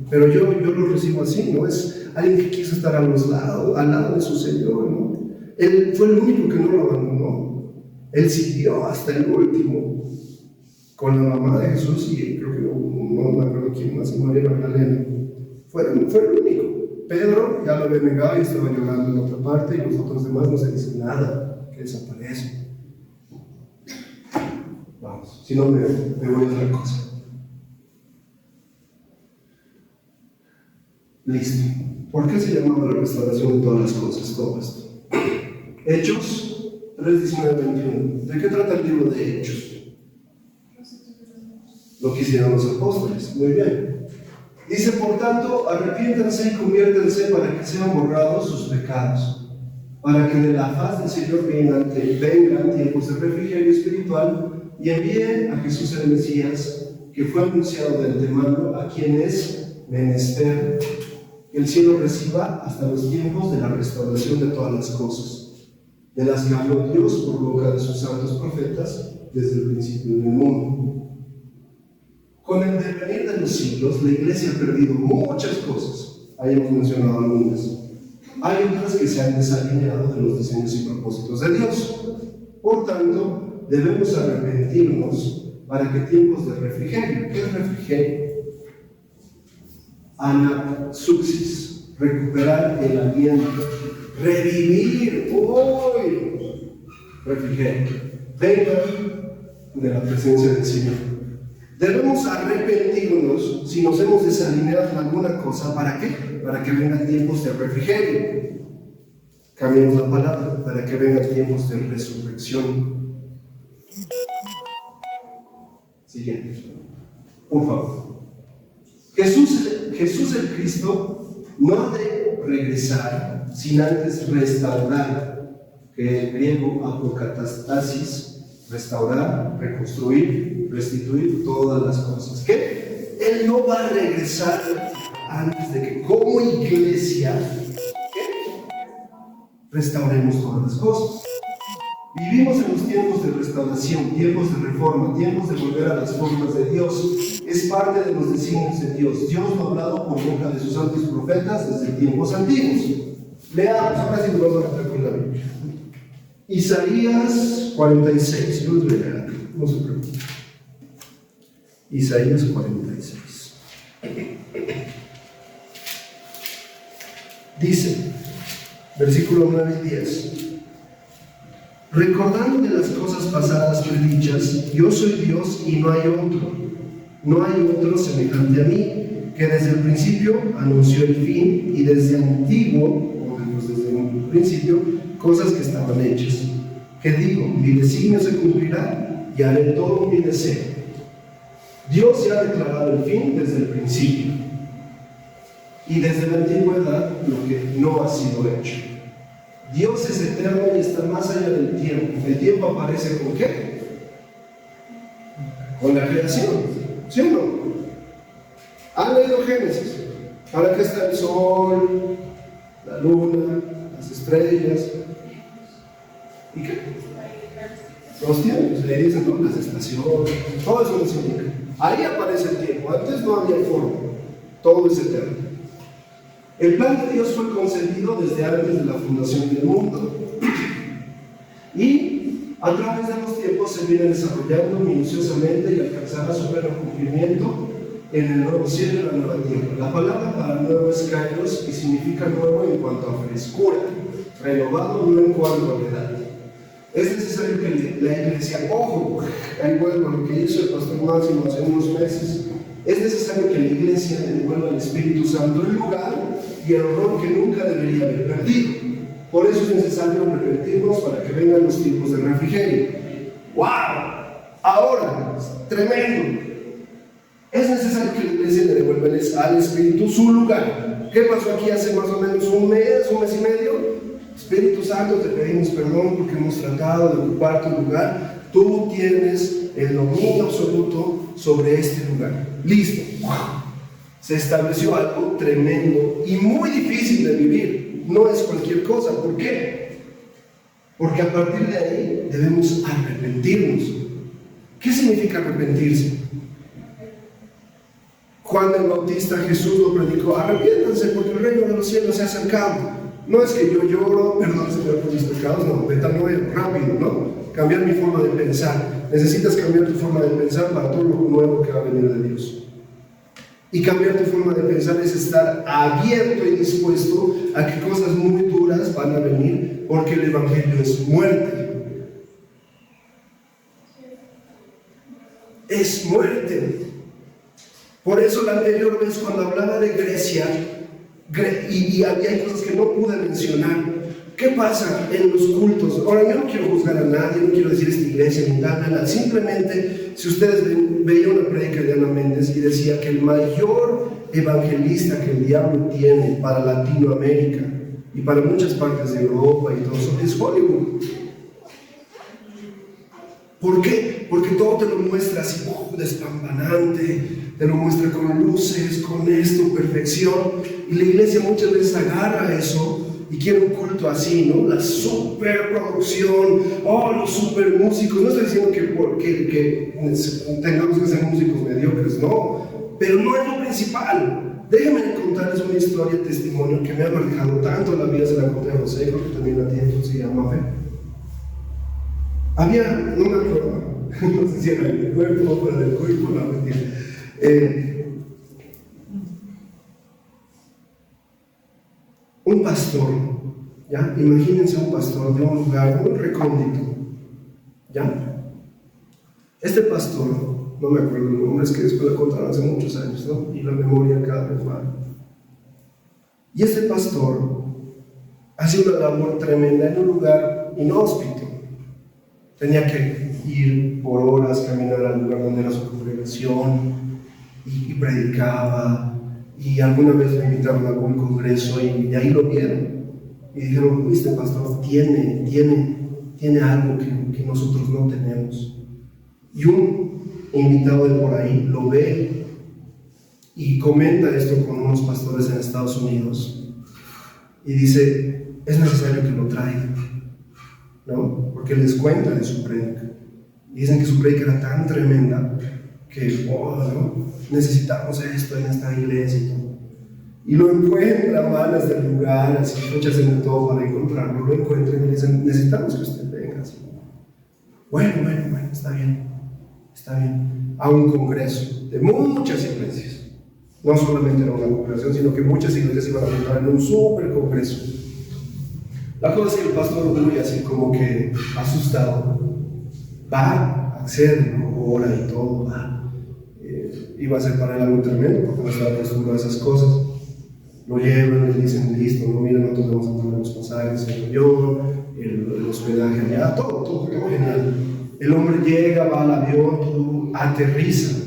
Pero yo lo recibo así, ¿no? Es alguien que quiso estar al lado de su Señor, ¿no? Él fue el único que no lo abandonó. Él siguió hasta el último con la mamá de Jesús y creo que no me acuerdo quién más, María Magdalena. Fue el único. Pedro ya lo había negado y estaba llorando en otra parte, y los otros demás no se dicen nada, que desaparecen. Vamos, si no me voy a otra cosa. Listo. ¿Por qué se llamaba la restauración de todas las cosas, todo esto? Hechos 3:19-21. ¿De qué trata el libro de Hechos? Lo que hicieron los apóstoles. Muy bien. Dice, por tanto, arrepiéntanse y conviértanse para que sean borrados sus pecados, para que de la faz del Señor vengan tiempos de refrigerio espiritual y envíe a Jesús el Mesías, que fue anunciado de antemano, a quien es menester que el cielo reciba hasta los tiempos de la restauración de todas las cosas, de las que habló Dios por boca de sus santos profetas desde el principio del mundo. Con el devenir de los siglos, la iglesia ha perdido muchas cosas. Ahí hemos mencionado algunas. Hay otras que se han desalineado de los diseños y propósitos de Dios. Por tanto, debemos arrepentirnos para que tiempos de refrigerio. ¿Qué es refrigerio? Anasuxis, recuperar el aliento, revivir, refrigerio. Vengan de la presencia del Señor. Debemos arrepentirnos si nos hemos desalineado en alguna cosa. ¿Para qué? Para que vengan tiempos de refrigerio. Cambiemos la palabra, para que vengan tiempos de resurrección. Siguiente. Por favor. Jesús el Cristo no ha de regresar sin antes restaurar, que el griego apokatastasis, restaurar, reconstruir, restituir todas las cosas. ¿Qué? Él no va a regresar antes de que como iglesia restauremos todas las cosas. Vivimos en los tiempos de restauración, tiempos de reforma, tiempos de volver a las formas de Dios. Es parte de los designios de Dios. Dios lo ha hablado por boca de sus santos profetas desde tiempos antiguos. Leamos, ahora sí nos vamos a meter con la Biblia. Isaías 46, yo les voy a leer acá, no se preocupen. Isaías 46. Dice, versículo 9 y 10. Recordando de las cosas pasadas predichas, yo soy Dios y no hay otro. No hay otro semejante a mí, que desde el principio anunció el fin y desde antiguo, o desde un principio, cosas que estaban hechas. Que digo, mi designio se cumplirá y haré todo mi deseo. Dios ya ha declarado el fin desde el principio y desde la antigüedad lo que no ha sido hecho. Dios es eterno y está más allá del tiempo. El tiempo aparece ¿con qué? Con la creación, ¿sí o no? ¿Han leído Génesis? Ahora que está el sol, la luna, las estrellas. ¿Y qué? Los tiempos, le dicen, ¿no? Las estaciones, todo eso nos indica. Ahí aparece el tiempo, antes no había forma, todo es eterno. El plan de Dios fue concebido desde antes de la fundación del mundo y a través de los tiempos se viene desarrollando minuciosamente y alcanzará su pleno cumplimiento en el nuevo cielo y la nueva tierra. La palabra para nuevo es kairos y significa nuevo en cuanto a frescura, renovado no en cuanto a la edad. Es necesario que la iglesia, ojo, ahí vuelvo a lo que hizo el pastor Máximo hace unos meses, es necesario que la iglesia le devuelva al Espíritu Santo el lugar y el honor que nunca debería haber perdido. Por eso es necesario arrepentirnos para que vengan los tiempos de refrigerio. ¡Wow! Ahora, tremendo. Es necesario que la iglesia le devuelva al Espíritu su lugar. ¿Qué pasó aquí hace más o menos un mes y medio? Espíritu Santo, te pedimos perdón porque hemos tratado de ocupar tu lugar. Tú tienes el dominio absoluto sobre este lugar. Listo. Se estableció algo tremendo y muy difícil de vivir. No es cualquier cosa. ¿Por qué? Porque a partir de ahí debemos arrepentirnos. ¿Qué significa arrepentirse? Juan el Bautista, Jesús lo predicó: arrepiéntanse porque el reino de los cielos se ha acercado. No es que yo lloro, perdón Señor por mis pecados, no, metanoia, rápido, ¿no? Cambiar mi forma de pensar. Necesitas cambiar tu forma de pensar para todo lo nuevo que va a venir de Dios. Y cambiar tu forma de pensar es estar abierto y dispuesto a que cosas muy duras van a venir, porque el Evangelio es muerte. Es muerte. Por eso la anterior vez cuando hablaba de Grecia, y había cosas que no pude mencionar. ¿Qué pasa en los cultos? Ahora, yo no quiero juzgar a nadie, no quiero decir esta iglesia ni nada. Simplemente, si ustedes veían una prédica de Ana Méndez y decía que el mayor evangelista que el diablo tiene para Latinoamérica y para muchas partes de Europa y todo eso es Hollywood. ¿Por qué? Porque todo te lo muestra así, despampanante, te lo muestra con luces, con esto, perfección. Y la iglesia muchas veces agarra eso y quiere un culto así, ¿no? La superproducción, los super músicos. No estoy diciendo que tengamos que ser músicos mediocres, no, pero no es lo principal. Déjenme contarles una historia, testimonio que me ha marcado tanto la vida. Se la conté a José, creo que también la tiene, se llama Fe. Había, no me acuerdo, no sé si era el cuerpo o fuera del cuerpo, no mentira. Un pastor, ¿ya? Imagínense un pastor de un lugar muy recóndito, ¿ya? Este pastor, no me acuerdo el nombre, es que después lo contaron hace muchos años, ¿no? Y la memoria cada vez más. Y este pastor hacía una labor tremenda en un lugar inhóspito. Tenía que ir por horas, caminar al lugar donde era su congregación y predicaba. Y alguna vez me invitaron a algún congreso y ahí lo vieron y dijeron: este pastor tiene algo que nosotros no tenemos. Y un invitado de por ahí lo ve y comenta esto con unos pastores en Estados Unidos y dice: es necesario que lo traigan, ¿no? Porque les cuenta de su prédica y dicen que su prédica era tan tremenda que ¿no? necesitamos esto en esta iglesia y todo. Y lo encuentran, van a este lugar, así fechas en todo para encontrarlo, lo encuentran y le dicen, necesitamos que usted venga. Así. Bueno, está bien. A un congreso de muchas iglesias. No solamente era una congregación, sino que muchas iglesias iban a juntar en un super congreso. La cosa es que el pastor muy así como que asustado, va, accede, ¿no? Ora y todo, va. Iba a ser para él algo tremendo porque no estaba acostumbrado a esas cosas. Lo llevan, le dicen, listo, no, mira, nosotros vamos a poner los pasajes, el avión, el hospedaje allá, todo genial. El hombre llega, va al avión, aterriza,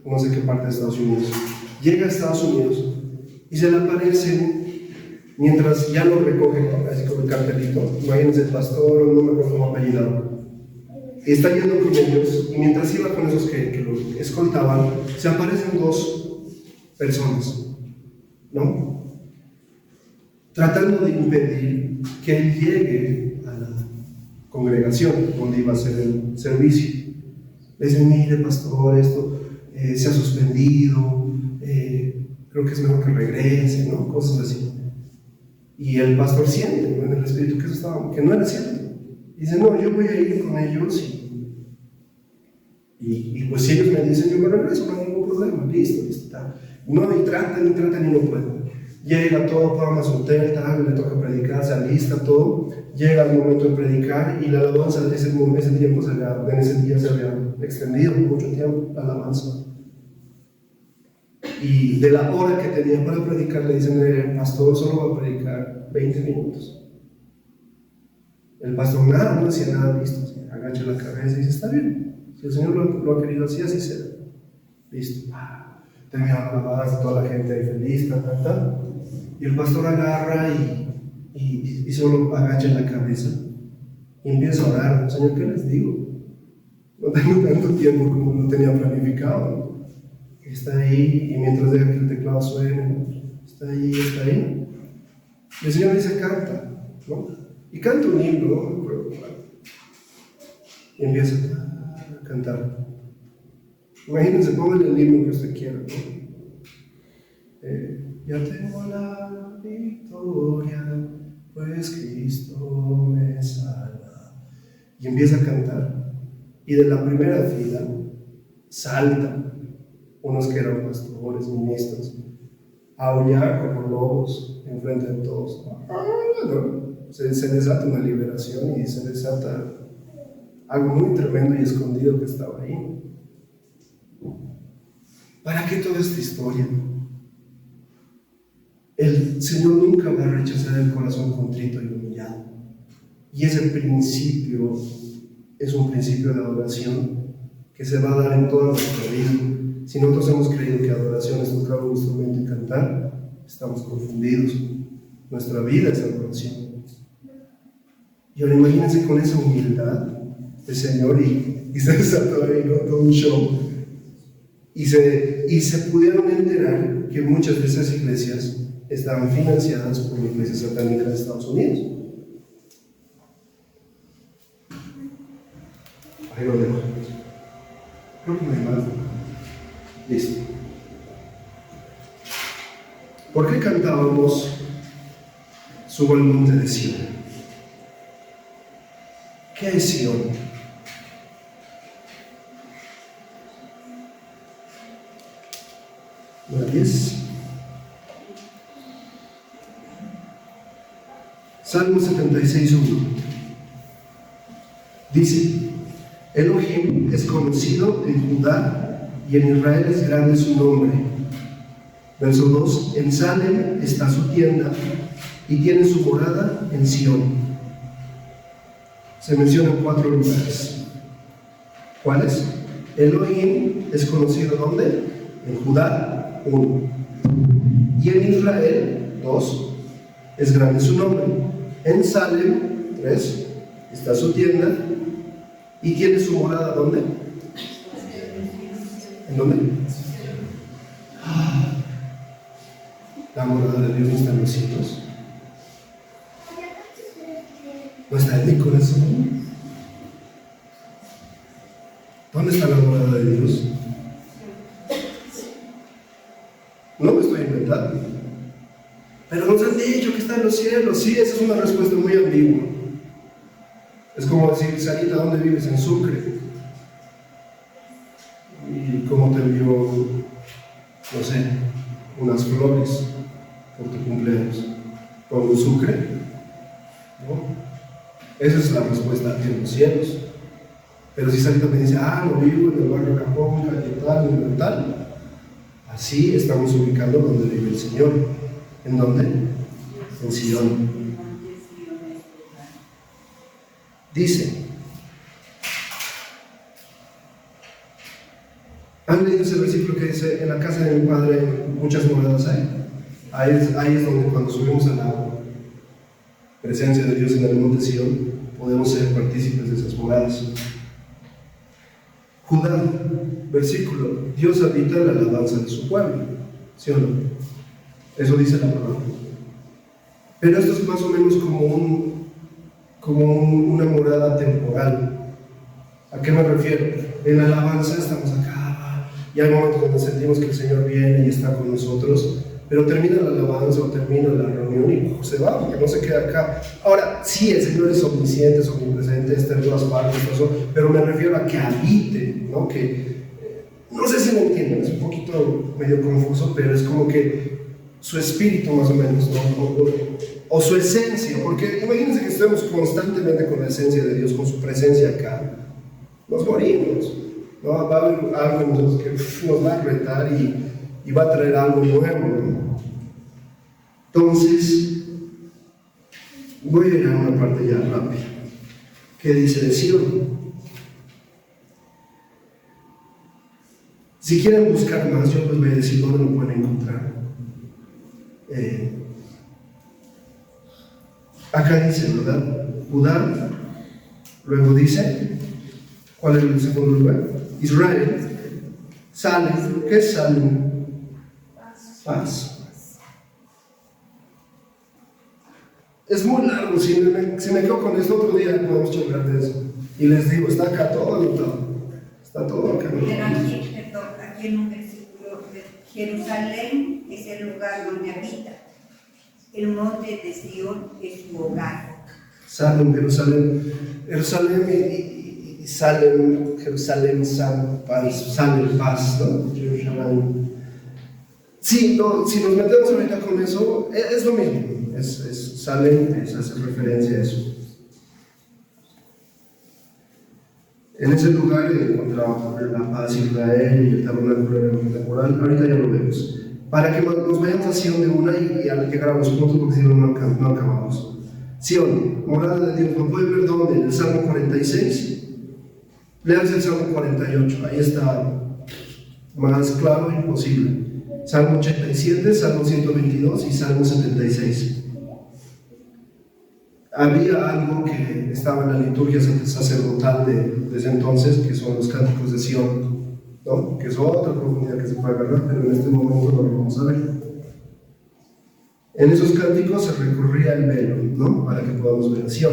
no sé qué parte de Estados Unidos, llega a Estados Unidos y se le aparecen, mientras ya lo recogen, así como el cartelito, imagínense el pastor, no me acuerdo cómo apellidado, está yendo con ellos y mientras iba con esos que lo escoltaban, se aparecen dos personas, ¿no? Tratando de impedir que él llegue a la congregación donde iba a hacer el servicio. Le dicen, mire pastor, esto se ha suspendido, creo que es mejor que regrese, ¿no? Cosas así. Y el pastor siente, ¿no? En el espíritu que no era cierto. Dice, no, yo voy a ir con ellos y pues si ellos me dicen, yo me regreso, no hay ningún problema, listo, está. No, y tratan y no pueden. Llega todo, paga su hotel, tal, le toca predicar, se alista todo, llega el momento de predicar y la alabanza en ese día se había extendido mucho tiempo, la alabanza. Y de la hora que tenía para predicar le dicen, el pastor solo va a predicar 20 minutos. El pastor no hacía nada, listo, agacha la cabeza y dice, está bien, si el Señor lo ha querido así, así será. Listo, termina la alabanza, toda la gente ahí feliz, tal. Y el pastor agarra y solo agacha la cabeza y empieza a orar. Señor, ¿qué les digo? No tengo tanto tiempo como lo tenía planificado. Está ahí y mientras deja que el teclado suene, está ahí. Y el Señor dice, canta, ¿no? Y canta un himno, no me acuerdo cuál. Y empieza a cantar. Imagínense, pónganle el himno que usted quiera, ¿no? Ya tengo la victoria, pues Cristo me salva. Y empieza a cantar. Y de la primera fila saltan unos que eran pastores, ministros, a aullar como lobos en frente de todos. Se desata una liberación y se desata algo muy tremendo y escondido que estaba ahí. ¿Para qué toda esta historia? El Señor nunca va a rechazar el corazón contrito y humillado. Y ese principio es un principio de adoración que se va a dar en toda nuestra vida. Si nosotros hemos creído que adoración es tocar un instrumento y cantar, estamos confundidos. Nuestra vida es adoración. Y ahora imagínense con esa humildad el Señor y se desató ahí, ¿no? Todo un show. Y se pudieron enterar que muchas de esas iglesias estaban financiadas por la iglesia satánica de Estados Unidos. Ahí lo dejo. Creo que no hay más. Listo. ¿Por qué cantábamos Subo al monte de Sion? ¿Qué es Sion? ¿No es? Salmo 76:1 dice: Elohim es conocido en Judá y en Israel es grande su nombre. Verso 2: En Salem está su tienda y tiene su morada en Sion. Se mencionan 4 lugares. ¿Cuáles? Elohim es conocido ¿dónde? En Judá, 1. Y en Israel, 2. Es grande su nombre. En Salem, 3. Está su tienda y tiene su morada ¿dónde? ¿En dónde? La morada de Dios no está en los cielos. No está en mi corazón. ¿Dónde está la morada de Dios? No me estoy inventando. cielos, sí, esa es una respuesta muy ambigua. Es como decir, Sarita, ¿dónde vives? En Sucre. ¿Y cómo te envió, no sé, unas flores por tu cumpleaños? ¿Por un Sucre? ¿No? Esa es la respuesta en los cielos. Pero si Sarita me dice, no vivo en el barrio Capón, calle tal, así estamos ubicando donde vive el Señor. ¿En dónde? En Sion. Dice, ¿han leído ese versículo que dice, en la casa de mi padre muchas moradas hay? Ahí es donde cuando subimos a la presencia de Dios en el monte Sion, podemos ser partícipes de esas moradas. Judá, versículo, Dios habita en la alabanza de su pueblo, ¿sí o no? Eso dice la palabra. Pero esto es más o menos como una morada temporal. ¿A qué me refiero? En la alabanza estamos acá, y hay momentos donde sentimos que el Señor viene y está con nosotros, pero termina la alabanza o termina la reunión y se va, porque no se queda acá. Ahora, sí, el Señor es omnisciente, es omnipresente, está en todas partes, pero me refiero a que habite, ¿no? No sé si me entienden, es un poquito medio confuso, pero es como que su espíritu más o menos, ¿no? O su esencia, porque imagínense que estemos constantemente con la esencia de Dios, con su presencia acá, nos morimos, ¿no? Va a haber algo en nosotros que nos va a retar y va a traer algo nuevo, ¿no? Entonces, voy a ir a una parte ya rápida, que dice de Sion. Si quieren buscar más, yo les voy a decir dónde lo pueden encontrar. Acá dice, ¿verdad? Judá, luego dice, ¿cuál es el segundo lugar? Israel, Salem, ¿qué es Salem? Paz. Es muy largo, si me quedo con esto otro día podemos hablar de eso. Y les digo, está acá todo anotado. Está todo acá anotado. Pero aquí en un versículo, Jerusalén es el lugar donde habita. El monte de Sion es su hogar. Salem, Jerusalén y Salem, Jerusalén, Salem, paz, ¿no? Jerusalén. Sí, no, si nos metemos ahorita con eso, es lo mismo. Salem hace referencia a eso. En ese lugar encontramos la paz Israel y el tabernáculo temporal. Ahorita ya lo vemos. Para que nos vayamos a Sion de una y al llegar a los puntos, porque si no, no acabamos. Sion, morada de Dios, ¿no pueden ver dónde? En el Salmo 46. Leanse el Salmo 48, ahí está más claro e imposible. Salmo 87, Salmo 122 y Salmo 76. Había algo que estaba en la liturgia sacerdotal de ese entonces, que son los cánticos de Sion, ¿no? Que es otra profundidad que se puede agarrar, pero en este momento no lo vamos a ver. En esos cánticos se recurría al velo, ¿no? Para que podamos ver a Sion.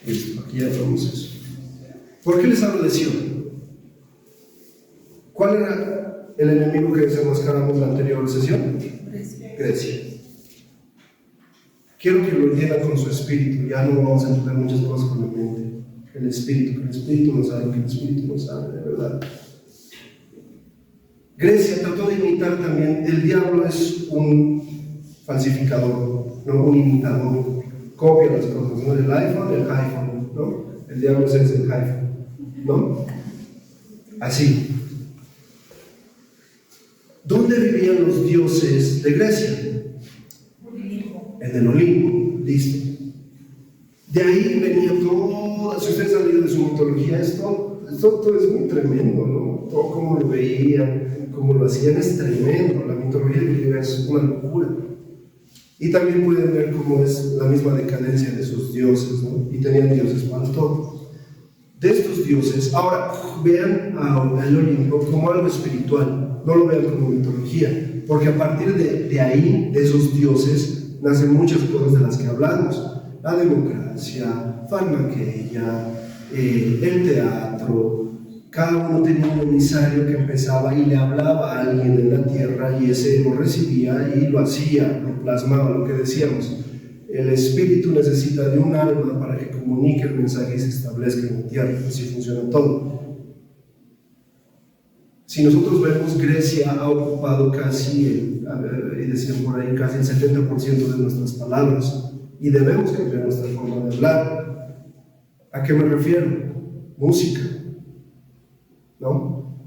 Listo, aquí ya tenemos eso. ¿Por qué les hablo de Sion? ¿Cuál era el enemigo que desenmascaramos en la anterior sesión? Grecia. Quiero que lo entiendan con su espíritu, ya no vamos a entender muchas cosas con la mente. El espíritu no sabe, que el espíritu no sabe, de verdad. Grecia trató de imitar también, el diablo es un falsificador, no un imitador, copia las cosas, ¿no? El iPhone, ¿no? El diablo es el iPhone, ¿no? Así. ¿Dónde vivían los dioses de Grecia? En el Olimpo, listo. De ahí venía todo, si ustedes han leído de su mitología, esto es muy tremendo, ¿no? Todo como lo veían, como lo hacían es tremendo, la mitología griega es una locura. Y también pueden ver cómo es la misma decadencia de sus dioses, ¿no? Y tenían dioses para todo. De estos dioses, ahora vean al Olimpo como algo espiritual, no lo vean como mitología, porque a partir de ahí, de esos dioses, nacen muchas cosas de las que hablamos: la democracia, farmaqueia, el teatro, Cada uno tenía un emisario que empezaba y le hablaba a alguien en la tierra, y ese lo recibía y lo hacía, lo plasmaba, lo que decíamos. El espíritu necesita de un alma para que comunique el mensaje y se establezca en la tierra. Así funciona todo. Si nosotros vemos, Grecia ha ocupado casi, y decían por ahí, casi el 70% de nuestras palabras, y debemos cambiar nuestra forma de hablar. ¿A qué me refiero? Música, ¿no?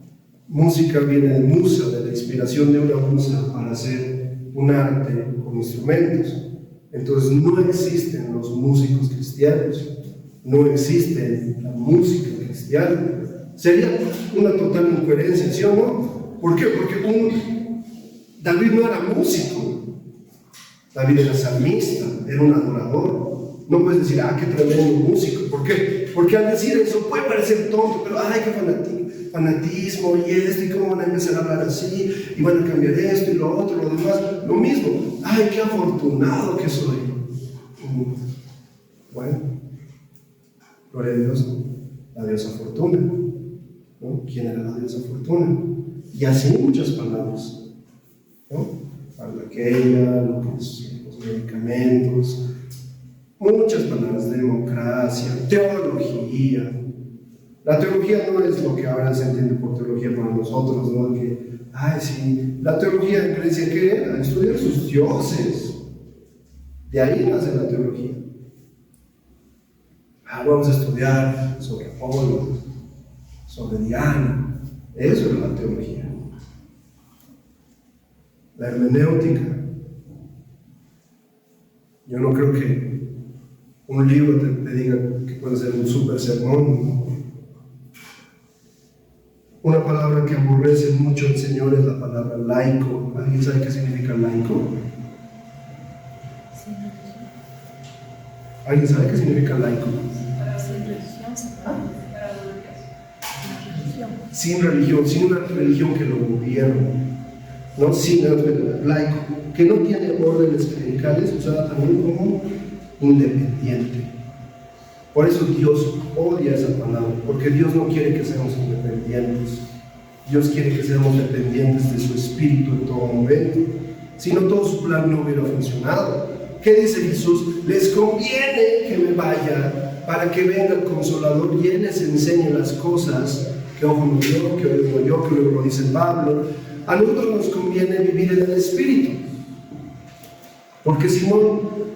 Música viene de musa, de la inspiración de una musa para hacer un arte con instrumentos. Entonces no existen los músicos cristianos, no existe la música cristiana. Sería una total incoherencia, ¿sí o no? ¿Por qué? Porque David no era músico, David era salmista, era un adorador. No puedes decir, qué tremendo músico. ¿Por qué? Porque al decir eso puede parecer tonto, pero qué fanatismo y esto, y cómo van a empezar a hablar así, y van a cambiar esto y lo otro, lo demás, lo mismo. Qué afortunado que soy. Bueno, gloria a Dios, la diosa Fortuna, ¿no? ¿Quién era la diosa Fortuna? Y así muchas palabras, ¿no? Para aquella, lo que es los medicamentos, muchas palabras, democracia, teología. La teología no es lo que ahora se entiende por teología para nosotros, ¿no? Que, sí, la teología en Grecia, ¿qué era? Estudiar sus dioses. De ahí nace la teología. Vamos a estudiar sobre Apolo, sobre Diana. Eso es la teología. La hermenéutica. Yo no creo que un libro te diga que puede ser un super sermón. Una palabra que aborrece mucho el Señor es la palabra laico. ¿Alguien sabe qué significa laico? ¿Alguien sabe qué significa laico? Sin religión, sin una religión que lo gobierne, ¿no? Sin laico, que no tiene órdenes clericales, usada también como independiente. Por eso Dios odia esa palabra, porque Dios no quiere que seamos independientes. Dios quiere que seamos dependientes de su Espíritu en todo momento. Si no, todo su plan no hubiera funcionado. ¿Qué dice Jesús? Les conviene que me vaya para que venga el Consolador y Él les enseñe las cosas que ojo no vio, que oído no oyó, que luego lo dice Pablo. A nosotros nos conviene vivir en el Espíritu, porque si no,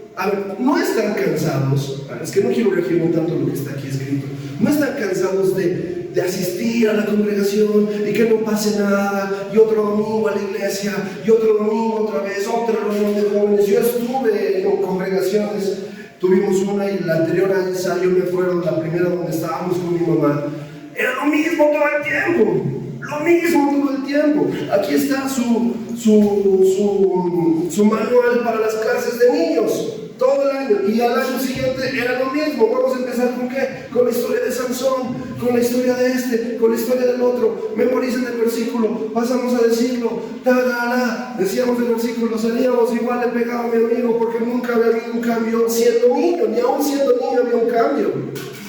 no están cansados, es que no quiero regirme tanto lo que está aquí escrito, no están cansados de asistir a la congregación y que no pase nada, y otro domingo a la iglesia, y otro domingo otra vez, otra reunión de jóvenes. Yo estuve en congregaciones, tuvimos una y la anterior a esa, yo me acuerdo, la primera donde estábamos con mi mamá, era lo mismo todo el tiempo, lo mismo todo el tiempo. Aquí está su manual para las clases de niños, todo el año, y al año siguiente era lo mismo. Vamos a empezar con ¿qué? Con la historia de Sansón, con la historia de este, con la historia del otro. Memoricen el versículo, pasamos a decirlo, decíamos el versículo, salíamos, igual le pegaba a mi amigo, porque nunca había habido un cambio siendo niño, ni aún siendo niño había un cambio.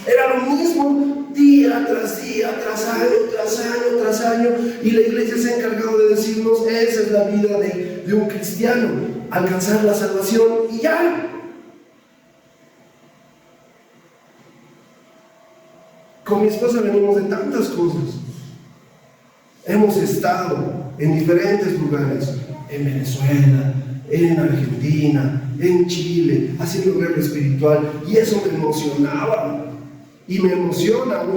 Era lo mismo día tras día, tras año, tras año, tras año, y la iglesia se ha encargado de decirnos, esa es la vida de un cristiano, alcanzar la salvación y ya. Con mi esposa venimos de tantas cosas. Hemos estado en diferentes lugares, en Venezuela, en Argentina, en Chile, haciendo guerra espiritual, y eso me emocionaba. Y me emociona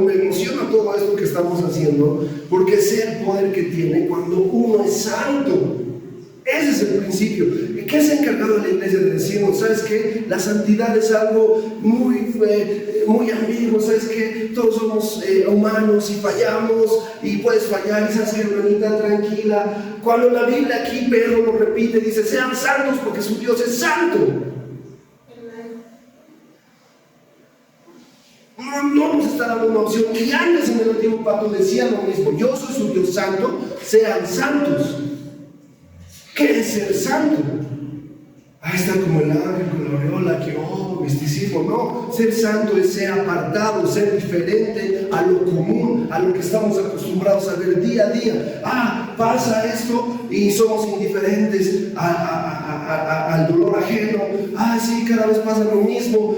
todo esto que estamos haciendo, porque sé el poder que tiene cuando uno es santo. Ese es el principio. ¿Qué se ha encargado la iglesia de decirnos? ¿Sabes qué? La santidad es algo muy ambiguo. ¿Sabes qué? Todos somos humanos y fallamos, y puedes fallar, y sabes que hermanita, tranquila. Cuando la Biblia aquí Pedro lo repite, dice, sean santos porque su Dios es santo. No nos está dando una opción. Y antes en el antiguo pacto decía lo mismo: yo soy su Dios santo, sean santos. ¿Qué es ser santo? Ahí está como el ángel con la aureola, que misticismo. No, ser santo es ser apartado, ser diferente a lo común, a lo que estamos acostumbrados a ver día a día. Pasa esto y somos indiferentes al dolor ajeno. Sí, cada vez pasa lo mismo.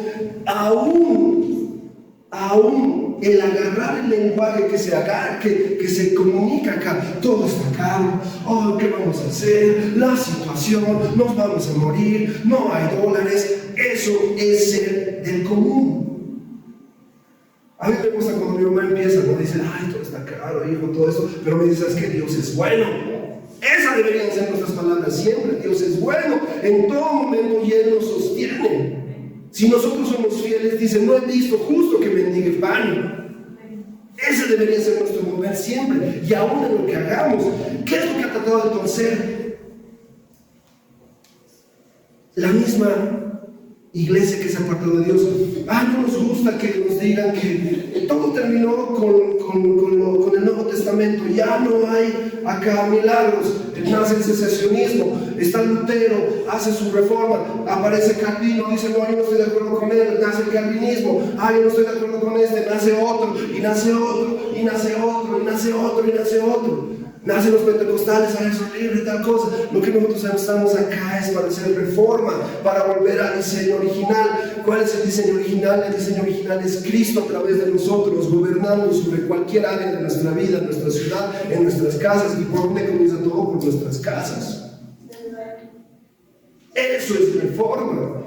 Aún el agarrar el lenguaje que se comunica acá, todo está caro, ¿qué vamos a hacer? La situación, nos vamos a morir, no hay dólares. Eso es ser del común. A mí me gusta cuando mi mamá empieza, ¿no? Dice, todo está caro, hijo, todo eso, pero me dice, es que Dios es bueno. Esas deberían ser nuestras palabras siempre. Dios es bueno, en todo momento y Él nos sostiene. Si nosotros somos fieles, dice, no he visto justo que mendigue pan. Ese debería ser nuestro mover siempre. Y aún en lo que hagamos, ¿qué es lo que ha tratado de torcer la misma iglesia que se apartó de Dios? No nos gusta que nos digan que todo terminó con el Nuevo Testamento. Ya no hay acá milagros. Nace el secesionismo, está Lutero, hace su reforma, aparece Calvino, dice, no, yo no estoy de acuerdo con él, nace el calvinismo. Yo no estoy de acuerdo con este, nace otro, y nace otro, y nace otro, y nace otro, y nace otro. Nacen los pentecostales, eso libre, tal cosa. Lo que nosotros estamos acá es para hacer reforma, para volver al diseño original. ¿Cuál es el diseño original? El diseño original es Cristo a través de nosotros, gobernando sobre cualquier área de nuestra vida, en nuestra ciudad, en nuestras casas. ¿Y por dónde comienza todo? Por nuestras casas. Eso es reforma.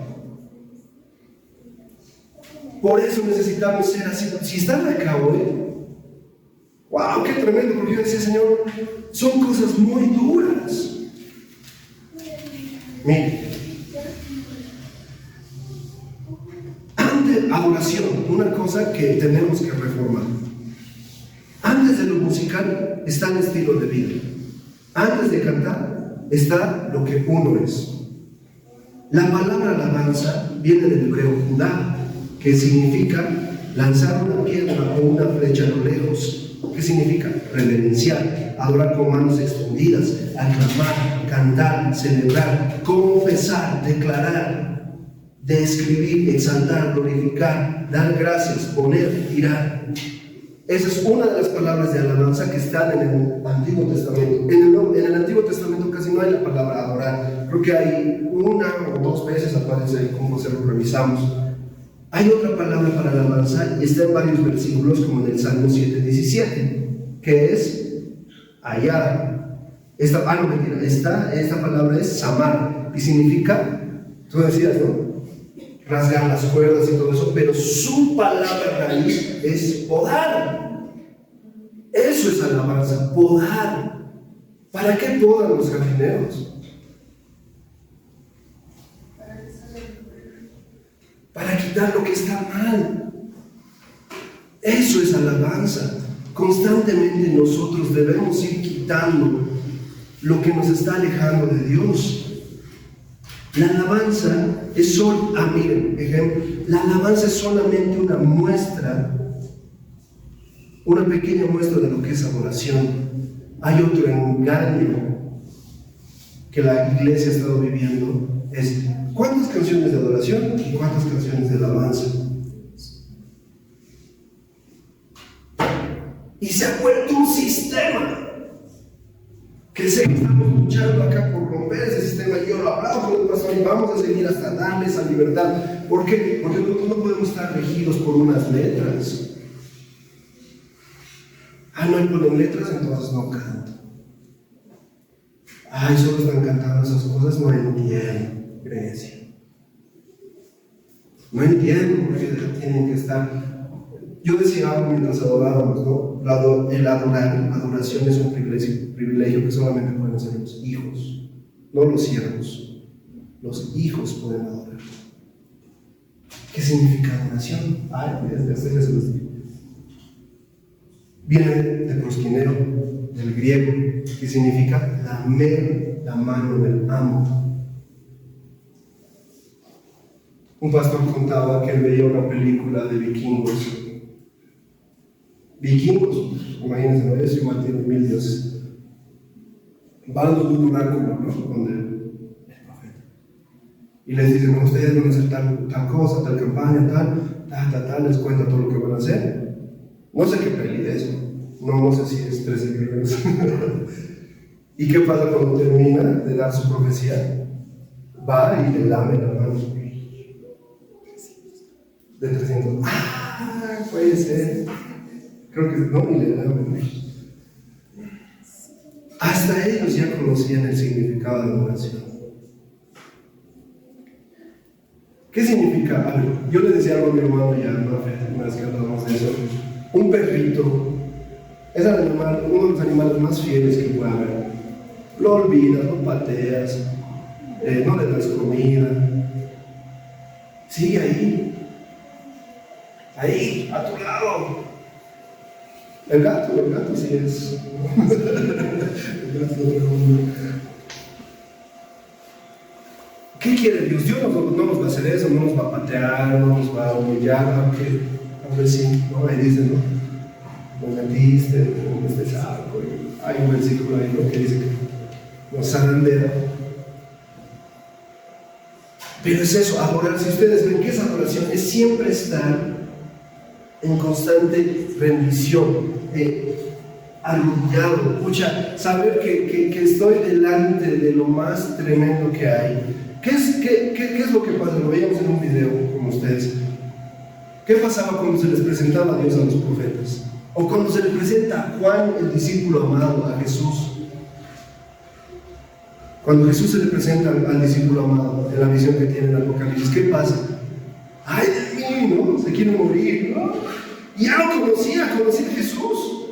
Por eso necesitamos ser así. Si están acá hoy, ¡wow! ¡Qué tremendo! Porque yo decía, Señor, son cosas muy duras. Mire, antes adoración, una cosa que tenemos que reformar. Antes de lo musical está el estilo de vida. Antes de cantar está lo que uno es. La palabra alabanza viene del hebreo judá, que significa lanzar una piedra o una flecha a lo lejos. ¿Qué significa? Reverenciar, adorar con manos extendidas, aclamar, cantar, celebrar, confesar, declarar, describir, exaltar, glorificar, dar gracias, poner, tirar. Esa es una de las palabras de alabanza que están en el Antiguo Testamento. En el Antiguo Testamento casi no hay la palabra adorar. Creo que hay una o dos veces aparece ahí, como se lo revisamos. Hay otra palabra para alabanza y está en varios versículos, como en el Salmo 7:17, que es hallar. Esta palabra es samar y significa, tú decías, ¿no? Rasgar las cuerdas y todo eso, pero su palabra raíz es podar. Eso es alabanza, podar. ¿Para qué podan los jardineros? Para quitar lo que está mal. Eso es alabanza. Constantemente nosotros debemos ir quitando lo que nos está alejando de Dios. La alabanza es miren, ejemplo, la alabanza es solamente una muestra, una pequeña muestra de lo que es adoración. Hay otro engaño que la iglesia ha estado viviendo, es ¿cuántas canciones de adoración y cuántas canciones de alabanza? Y se ha vuelto un sistema que estamos luchando acá por romper ese sistema. Y yo lo hablaba con el pastor y vamos a seguir hasta darle esa libertad. ¿Por qué? Porque nosotros no podemos estar regidos por unas letras. No ponen letras, entonces no canto. Solo están cantando esas cosas, no entiendo, Grecia. No entiendo por qué tienen que estar. Yo decía algo mientras adorábamos, ¿no? Adoración es un privilegio que solamente pueden hacer los hijos, no los siervos. Los hijos pueden adorar. ¿Qué significa adoración? Viene de proskineo, del griego, que significa lamer la mano del amo. Un pastor contaba que él veía una película de vikingos. Imagínense, ¿no? Ellos igual tienen 1000 dioses. Van a un lugar como, ¿no? Donde el profeta. y les dicen, no, ustedes van a hacer tal cosa, tal campaña, tal, les cuenta todo lo que van a hacer. No sé qué peli es, no sé si es 13 guerreros. ¿Y qué pasa cuando termina de dar su profecía? Va y le lame la mano. De 300. Puede ser. Creo que no, ni le lame. Hasta ellos ya conocían el significado de la oración. ¿Qué significa? A ver, yo le decía algo a mi hermano ya, una vez que hablamos de eso. Un perrito es uno de los animales más fieles que puede haber. Lo olvidas, lo pateas, no le das comida. Sigue ahí, a tu lado. El gato sí es. El gato ¿Qué quiere Dios? Dios no nos va a hacer eso, no nos va a patear, no nos va a humillar, aunque a veces sí, ¿no? Ahí dice, ¿no? Me metiste en este saco. Hay un versículo ahí, ¿no? Que dice que nos zarandea. Pero es eso, adorar. Si ustedes ven que esa adoración es siempre estar en constante rendición, arrodillado, saber que estoy delante de lo más tremendo que hay. ¿Qué es lo que pasa? Lo veíamos en un video con ustedes. ¿Qué pasaba cuando se les presentaba a Dios a los profetas? O cuando se le presenta a Juan, el discípulo amado, a Jesús. Cuando Jesús se le presenta al discípulo amado en la visión que tiene en el Apocalipsis, ¿qué pasa? ¡Ay de mí! ¿No? Se quiere morir, ¿no? Ya lo conocía a Jesús.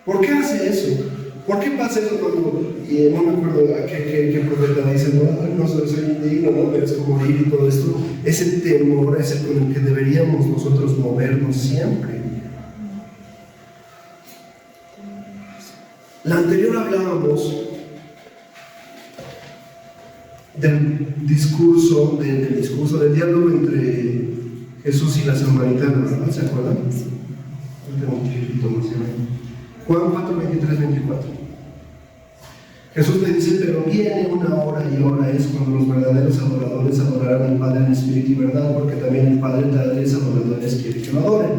¿Por qué hace eso? ¿Por qué pasa eso cuando, no me acuerdo a qué profeta dice, no soy indigno, no merezco morir y todo esto? Ese temor es el con el que deberíamos nosotros movernos siempre. La anterior hablábamos del discurso del diálogo entre Jesús y la samaritana, ¿no? ¿Se acuerdan? Juan 4, 23, 24. Jesús le dice, pero viene una hora y ahora es cuando los verdaderos adoradores adorarán al Padre en espíritu y verdad, porque también el Padre de tales adoradores quiere que lo adoren.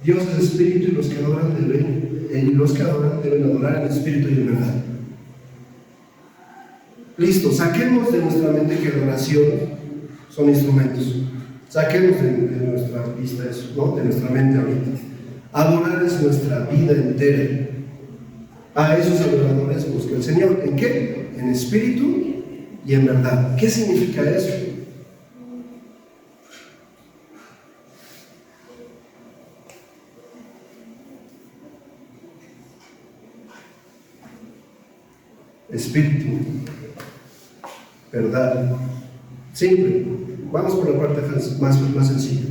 Dios es espíritu y los que adoran deben adorar en espíritu y en verdad. Listo, saquemos de nuestra mente que la oración son instrumentos. Saquemos de nuestra vista eso, ¿no? De nuestra mente ahorita. Adorar es nuestra vida entera. A esos adoradores busca el Señor. ¿En qué? En espíritu y en verdad. ¿Qué significa eso? Espíritu, verdad. Simple. Vamos por la parte más sencilla.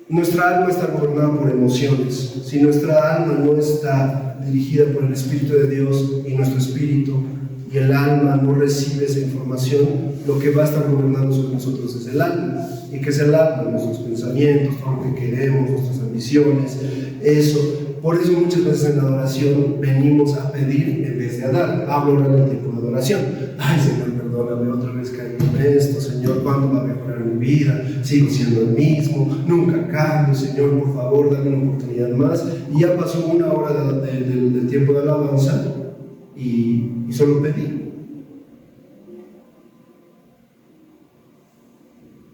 Nuestra alma está gobernada por emociones. Si nuestra alma no está dirigida por el Espíritu de Dios y nuestro espíritu y el alma no recibe esa información, lo que va a estar gobernando sobre nosotros es el alma. ¿Y qué es el alma? Nuestros pensamientos, todo lo que queremos, nuestras ambiciones, eso. Por eso muchas veces en la adoración venimos a pedir en vez de a dar. Hablo ahora en el tiempo de adoración. Ay, Señor, perdóname, otra vez caí en esto. Señor, ¿cuándo va a mejorar mi vida? Sigo siendo el mismo, nunca cambio. Señor, por favor, dame una oportunidad más. Y ya pasó una hora del tiempo de alabanza y solo pedí.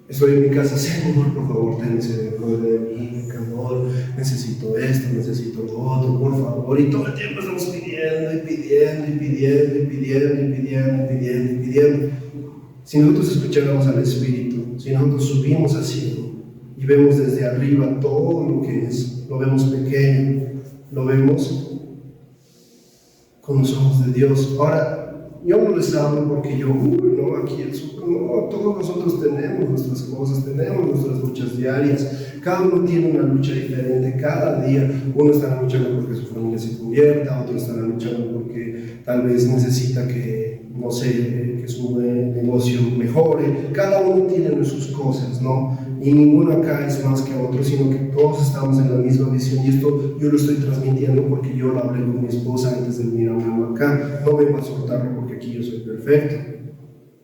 Estoy en mi casa, Señor, por favor, ten misericordia de mí, pecador, necesito esto, necesito lo otro, por favor. Y todo el tiempo estamos pidiendo. Si nosotros escucháramos al Espíritu, si nosotros subimos al cielo y vemos desde arriba todo lo que es, lo vemos pequeño, lo vemos con los ojos de Dios. Ahora, yo no les hablo porque yo, no, aquí el súper, no, todos nosotros tenemos nuestras cosas, tenemos nuestras luchas diarias, cada uno tiene una lucha diferente, cada día uno está luchando porque su familia se convierta, otro está luchando porque tal vez necesita que, no sé, que su negocio mejore, cada uno tiene sus cosas, ¿no? Y ninguno acá es más que otro, sino que todos estamos en la misma visión, y esto yo lo estoy transmitiendo porque yo lo hablé con mi esposa antes de venir a acá. No vengo a soltarlo porque aquí yo soy perfecto.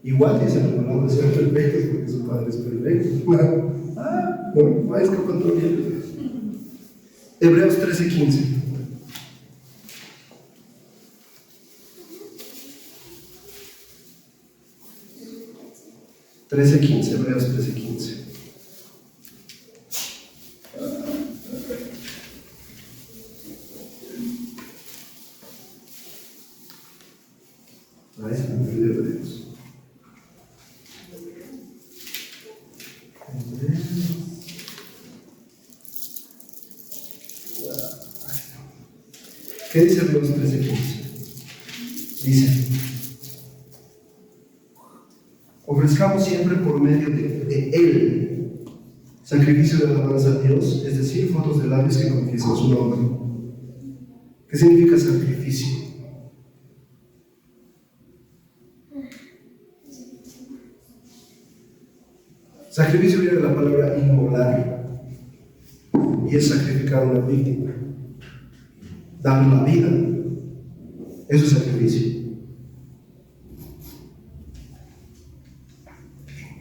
Igual dice la palabra, sean perfectos porque su Padre es perfecto. No hay escapatoria. Hebreos 13:15. Hebreos 13:15. Ahí se me olvidó Hebreos. ¿Qué dice Hebreos 13:15? Dice: ofrezcamos siempre por medio de Él sacrificio de alabanza a Dios, es decir, frutos de labios que confiesan su nombre. ¿Qué significa sacrificio? Sacrificio viene de la palabra inmolar y es sacrificar a una víctima, dar la vida. Eso es sacrificio.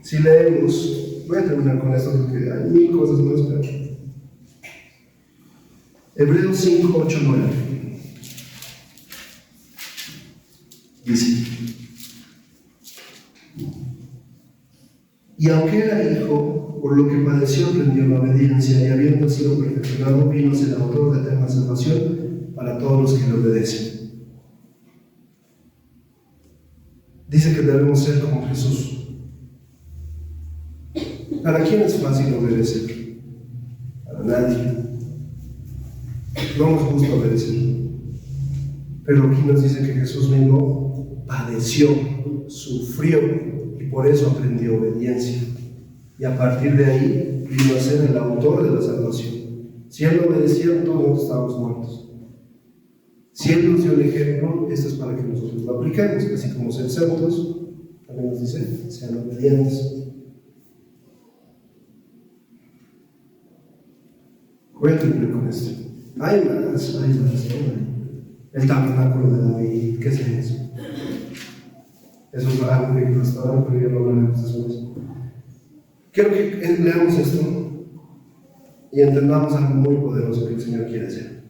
Si leemos, voy a terminar con esto porque hay mil cosas más, pero Hebreos 5, 8, 9 dice: y aunque era hijo, por lo que padeció aprendió la obediencia, y habiendo sido perfeccionado, vino a ser autor de eterna salvación para todos los que le obedecen. Dice que debemos ser como Jesús. ¿Para quién es fácil obedecer? Para nadie. No nos gusta obedecer. Pero aquí nos dice que Jesús vino, padeció, sufrió y por eso aprendió obediencia. Y a partir de ahí vino a ser el autor de la salvación. Si Él no obedecía, todos estábamos muertos. Si Él nos dio el ejemplo, esto es para que nosotros lo apliquemos, así como ser santos, también nos dice, sean obedientes. Voy a terminar con esto. Hay más. El tabernáculo de David, ¿qué es eso? Eso es algo que hasta ahora, pero ya lo hablaremos después. Quiero que leamos esto y entendamos algo muy poderoso que el Señor quiere hacer.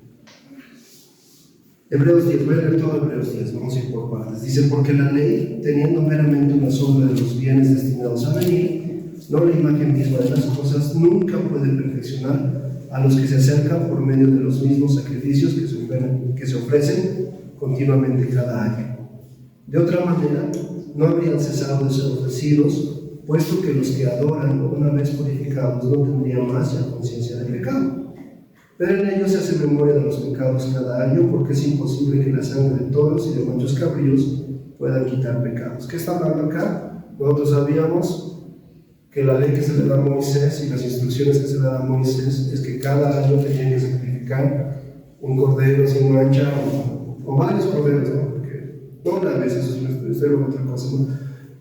Hebreos 10, voy a leer todo Hebreos 10, vamos a ir por partes. Dice: porque la ley, teniendo meramente una sombra de los bienes destinados a venir, no la imagen misma de las cosas, nunca puede perfeccionar a los que se acercan por medio de los mismos sacrificios que se ofrecen continuamente cada año. De otra manera, no habrían cesado de ser ofrecidos, puesto que los que adoran una vez purificados no tendrían más ya conciencia de pecado. Pero en ellos se hace memoria de los pecados cada año, porque es imposible que la sangre de toros y de machos cabríos puedan quitar pecados. ¿Qué está hablando acá? Nosotros sabíamos que la ley que se le da a Moisés y las instrucciones que se le da a Moisés es que cada año tenían que sacrificar un cordero sin mancha o varios corderos, ¿no? Porque no una vez, eso es otra cosa, ¿no?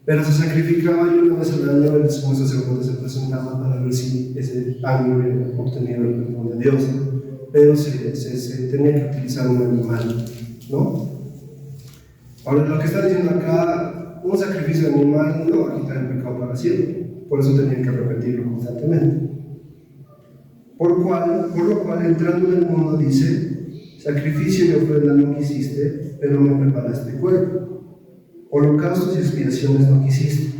Pero se sacrificaba y una vez al año el sumo sacerdote se presentaba para ver si ese año había obtenido el perdón de Dios, ¿no? Pero se tenía que utilizar un animal, ¿no? Ahora, lo que está diciendo acá, un sacrificio de animal no va a quitar el pecado para siempre. Por eso tenían que repetirlo constantemente. Por lo cual, entrando en el mundo, dice: sacrificio y ofrenda no quisiste, pero me preparaste cuerpo. Holocaustos y expiaciones no quisiste.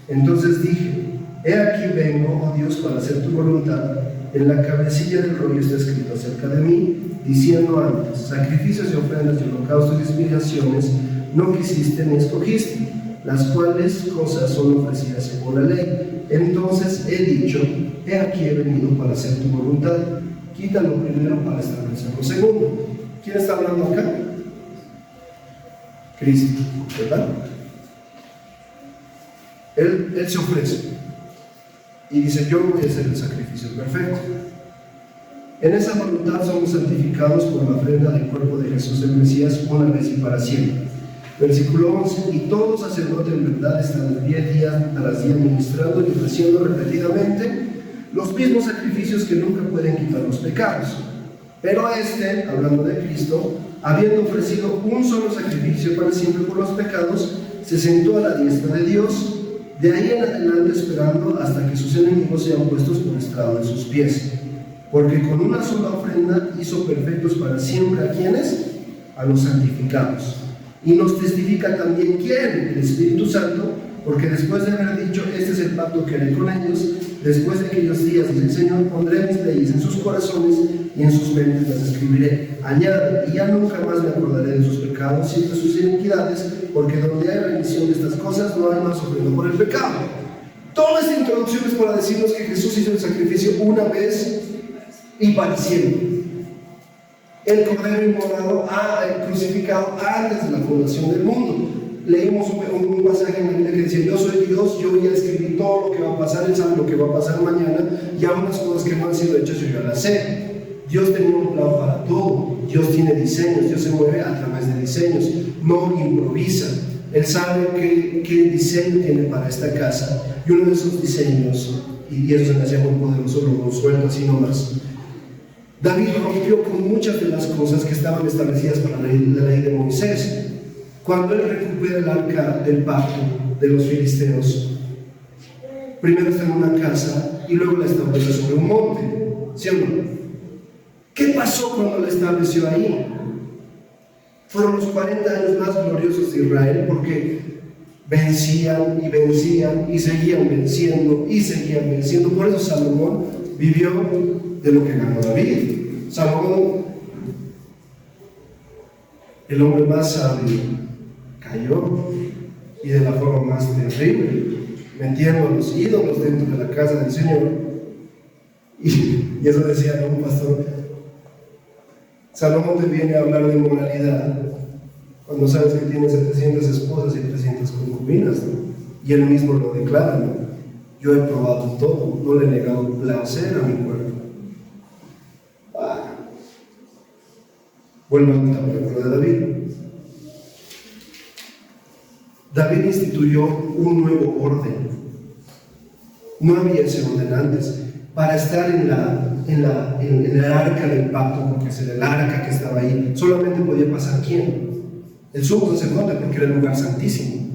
Entonces dije: he aquí vengo, oh Dios, para hacer tu voluntad. En la cabecilla del rollo está escrito acerca de mí, diciendo antes: sacrificios y ofrendas y holocaustos y expiaciones no quisiste ni escogiste, las cuales cosas son ofrecidas según la ley. Entonces he dicho: he aquí he venido para hacer tu voluntad. Quita lo primero para establecer lo segundo. ¿Quién está hablando acá? Cristo, ¿verdad? Él se ofrece y dice: yo voy a hacer el sacrificio perfecto. En esa voluntad somos santificados por la ofrenda del cuerpo de Jesús el Mesías una vez y para siempre. Versículo 11: y todo sacerdote en verdad está de día tras día ministrando y ofreciendo repetidamente los mismos sacrificios que nunca pueden quitar los pecados. Pero hablando de Cristo, habiendo ofrecido un solo sacrificio para siempre por los pecados, se sentó a la diestra de Dios, de ahí en adelante esperando hasta que sus enemigos sean puestos por estrado de sus pies. Porque con una sola ofrenda hizo perfectos para siempre a quienes, a los santificados. Y nos testifica también quién, el Espíritu Santo, porque después de haber dicho, este es el pacto que haré con ellos, después de aquellos días, dice el Señor, pondré mis leyes en sus corazones y en sus mentes las escribiré. Añade, y ya nunca más me acordaré de sus pecados y de sus iniquidades, porque donde hay remisión de estas cosas no hay más ofrenda por el pecado. Toda esta introducción es para decirnos que Jesús hizo el sacrificio una vez y para siempre. El Cordero inmolado, crucificado antes de la fundación del mundo. Leímos un pasaje en la Biblia que decía, yo soy Dios, yo voy a escribir todo lo que va a pasar, Él sabe lo que va a pasar mañana, y algunas cosas que no han sido hechas yo ya las sé. Dios tenía un plan para todo, Dios tiene diseños, Dios se mueve a través de diseños, no improvisa. Él sabe qué diseño tiene para esta casa, y uno de esos diseños, y eso se me hacía muy poderoso, lo suelto así nomás. David rompió con muchas de las cosas que estaban establecidas para la ley de Moisés. Cuando él recupera el arca del pacto de los filisteos, primero está en una casa y luego la establece sobre un monte, ¿sí o no? ¿Qué pasó cuando la estableció ahí? Fueron los 40 años más gloriosos de Israel, porque vencían y vencían y seguían venciendo y seguían venciendo. Por eso Salomón vivió de lo que ganó David. Salomón, el hombre más sabio, cayó, y de la forma más terrible, metiendo a los ídolos dentro de la casa del Señor. Y eso decía un pastor: Salomón te viene a hablar de moralidad cuando sabes que tiene 700 esposas y 300 concubinas, ¿no? Y él mismo lo declara, ¿no? Yo he probado todo, no le he negado placer a mi cuerpo. Vuelvo al tabernáculo de David. David instituyó un nuevo orden. No había ese orden antes. Para estar en el arca del pacto, porque es el arca que estaba ahí, solamente podía pasar ¿quién? El sumo sacerdote, porque era el lugar santísimo.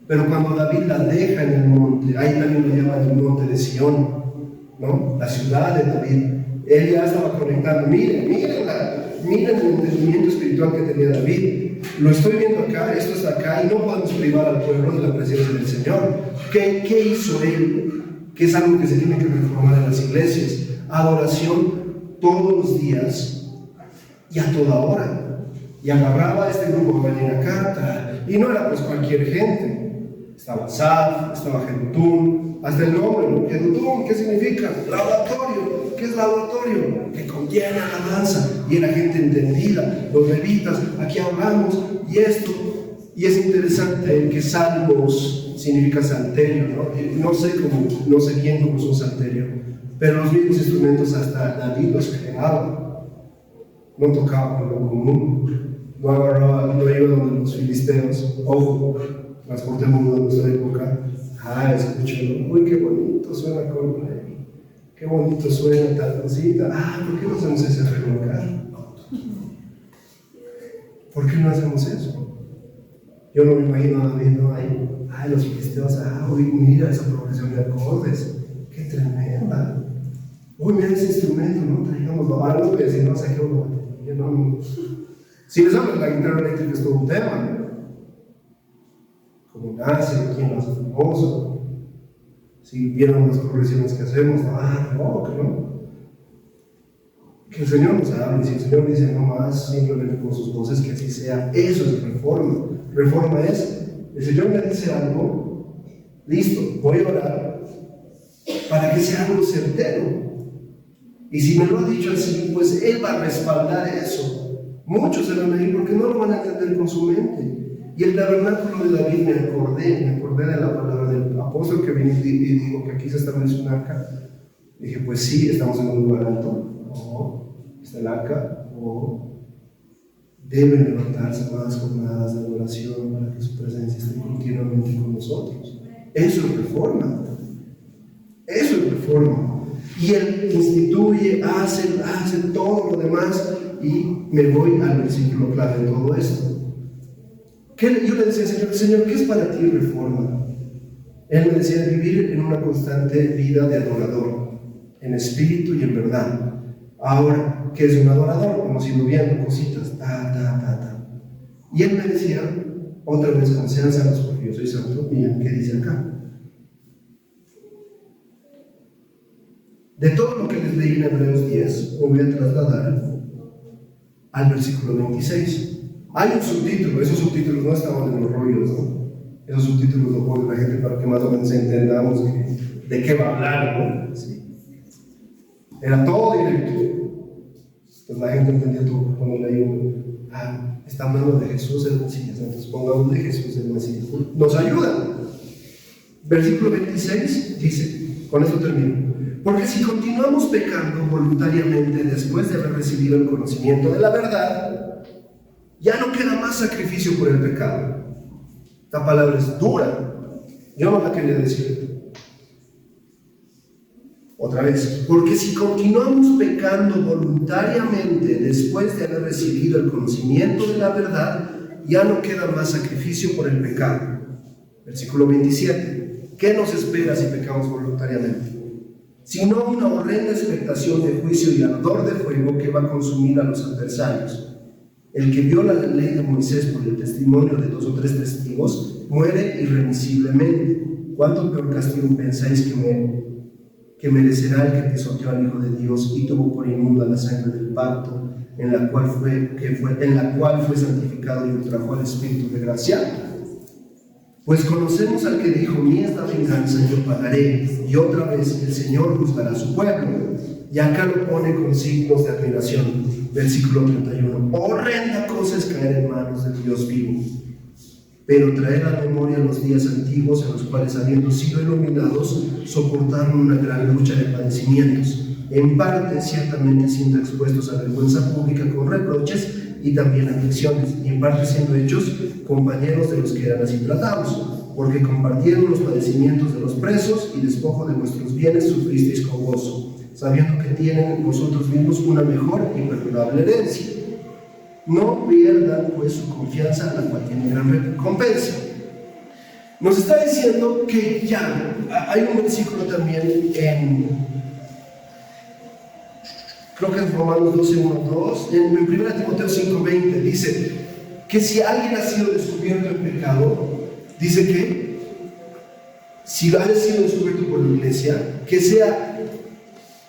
Pero cuando David la deja en el monte, ahí también lo llaman el monte de Sión, ¿no? La ciudad de David. Él ya estaba conectando. Miren el entendimiento espiritual que tenía David. Lo estoy viendo acá, esto está acá, y no podemos privar al pueblo de la presencia del Señor. ¿Qué hizo él? Que es algo que se tiene que reformar en las iglesias. Adoración todos los días y a toda hora. Y agarraba a este grupo que venía acá, y no era pues cualquier gente. Estaba Saf, estaba Jedutún, hasta el nombre, ¿no? Jedutún, ¿qué significa? Laboratorio. ¿Qué es laboratorio? Que contiene alabanza, y era gente entendida. Los levitas, aquí hablamos, y esto. Y es interesante que salmos significa salterio, ¿no? No sé quién compuso un salterio, pero los mismos instrumentos hasta David los creaba. No tocaba con lo común, no agarraba, no iba donde los filisteos. Ojo, transportemos de nuestra época. Escúchalo, uy, qué bonito suena Coldplay, qué bonito suena tal cosita. ¿Por qué no hacemos ese arreglo acá? ¿Por qué no hacemos eso? Yo no me imagino a David, ¿no? Los filisteos, uy, mira esa progresión de acordes, qué tremenda. Uy, mira ese instrumento, ¿no? Traigámoslo. Ahora no voy a decir, no sé qué uno. Si les hablo de la guitarra eléctrica, es todo un tema, ¿no? Cómo nace, quién lo hace famoso. Si vieron las progresiones que hacemos, ¿no? Que el Señor nos hable, y si el Señor dice no más, simplemente con sus voces, que así sea. Eso es reforma. Reforma es, el Señor me dice algo, listo, voy a orar para que sea algo certero. Y si me lo ha dicho así, pues Él va a respaldar eso. Muchos se van a ir porque no lo van a entender con su mente. Y el tabernáculo de David, me acordé de la palabra del apóstol que vino y dijo que aquí se establece un arca. Dije, pues sí, estamos en un lugar alto. Está el arca. Deben levantarse más jornadas de adoración para que su presencia esté continuamente con nosotros. Eso es reforma. Eso es reforma. Y Él instituye, hace todo lo demás, y me voy al versículo clave de todo esto. Yo le decía, Señor, ¿qué es para ti reforma? Él me decía, vivir en una constante vida de adorador, en espíritu y en verdad. Ahora, ¿qué es un adorador? Hemos ido viendo cositas, Y él me decía, otra vez, como sean santos porque yo soy santo, miren qué dice acá. De todo lo que les leí en Hebreos 10, me voy a trasladar al versículo 26. Hay un subtítulo, esos subtítulos no estaban en los rollos, ¿no? Esos subtítulos los pone la gente para que más o menos entendamos de qué va a hablar, ¿no? Sí. Era todo directo. Pues la gente entendía todo cuando leía está hablando de Jesús el Mesías, entonces pongamos de Jesús el Mesías. Nos ayuda. Versículo 26 dice, con esto termino. Porque si continuamos pecando voluntariamente después de haber recibido el conocimiento de la verdad, ya no queda más sacrificio por el pecado. Esta palabra es dura. Yo no la quería decir. Otra vez. Porque si continuamos pecando voluntariamente después de haber recibido el conocimiento de la verdad, ya no queda más sacrificio por el pecado. Versículo 27. ¿Qué nos espera si pecamos voluntariamente? Sino una horrenda expectación de juicio y ardor de fuego que va a consumir a los adversarios. El que viola la ley de Moisés por el testimonio de 2 o 3 testigos muere irremisiblemente. ¿Cuánto peor castigo pensáis que merecerá el que pisoteó al Hijo de Dios y tuvo por inmunda la sangre del pacto, en la cual fue santificado y ultrajó al Espíritu de gracia? Pues conocemos al que dijo, mía es la venganza, yo pagaré, y otra vez el Señor juzgará a su pueblo. Y acá lo pone con signos de admiración. Versículo 31. Horrenda cosa es caer en manos del Dios vivo, pero traer a memoria los días antiguos en los cuales, habiendo sido iluminados, soportaron una gran lucha de padecimientos, en parte ciertamente siendo expuestos a vergüenza pública con reproches y también aflicciones, y en parte siendo hechos compañeros de los que eran así tratados, porque compartieron los padecimientos de los presos y despojo de vuestros bienes sufristeis con gozo, sabiendo que tienen vosotros mismos una mejor y perdurable herencia. No pierdan pues su confianza, la cual tiene gran recompensa. Nos está diciendo que ya hay un versículo también creo que es Romanos 12, 1, 2, en 1 Timoteo 5, 20, dice que si alguien ha sido descubierto en pecado, dice que si ha sido descubierto por la iglesia, que sea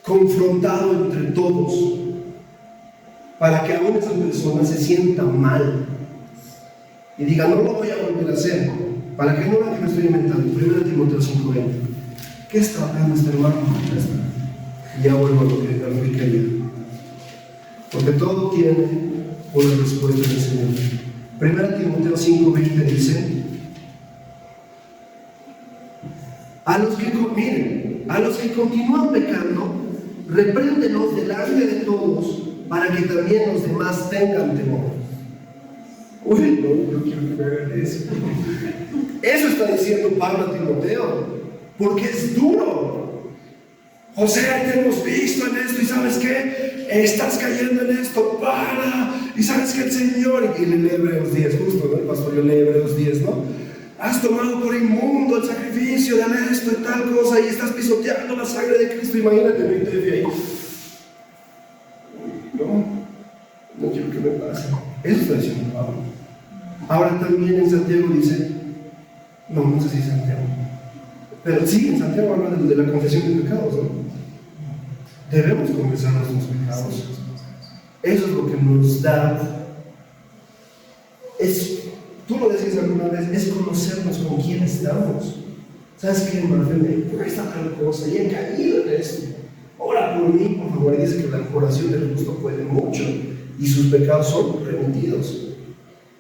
confrontado entre todos, para que aún esa persona se sienta mal y diga, no lo voy a volver a hacer, para que no vean que me estoy inventando. 1 Timoteo 5, 20. ¿Qué está hablando este hermano? Y ya vuelvo a lo que quería. Porque todo tiene una respuesta del Señor. 1 Timoteo 5, 20 dice, a los que continúan pecando, repréndelos delante de todos, para que también los demás tengan temor. Uy, no, yo quiero que me hagan eso. Eso está diciendo Pablo a Timoteo, porque es duro. José, te hemos visto en esto y ¿sabes qué? Estás cayendo en esto, para. Y ¿sabes qué? El Señor, y lee Hebreos 10, justo, ¿no? El pastor yo lee Hebreos 10, ¿no? Has tomado por inmundo el sacrificio de esto y tal cosa y estás pisoteando la sangre de Cristo. Imagínate, me interesa ahí. No quiero que me pase. Eso está diciendo Pablo. Ahora también en Santiago dice, no sé si es Santiago, pero sí, en Santiago habla de la confesión de pecados, ¿no? Debemos confesar nuestros pecados. Eso es lo que nos da, tú lo decías alguna vez, es conocernos con quién estamos. ¿Sabes qué, Marfil? Me cuesta tal cosa y he caído en esto. Ora por mí, por favor. Y dice que la oración del justo puede mucho y sus pecados son remitidos.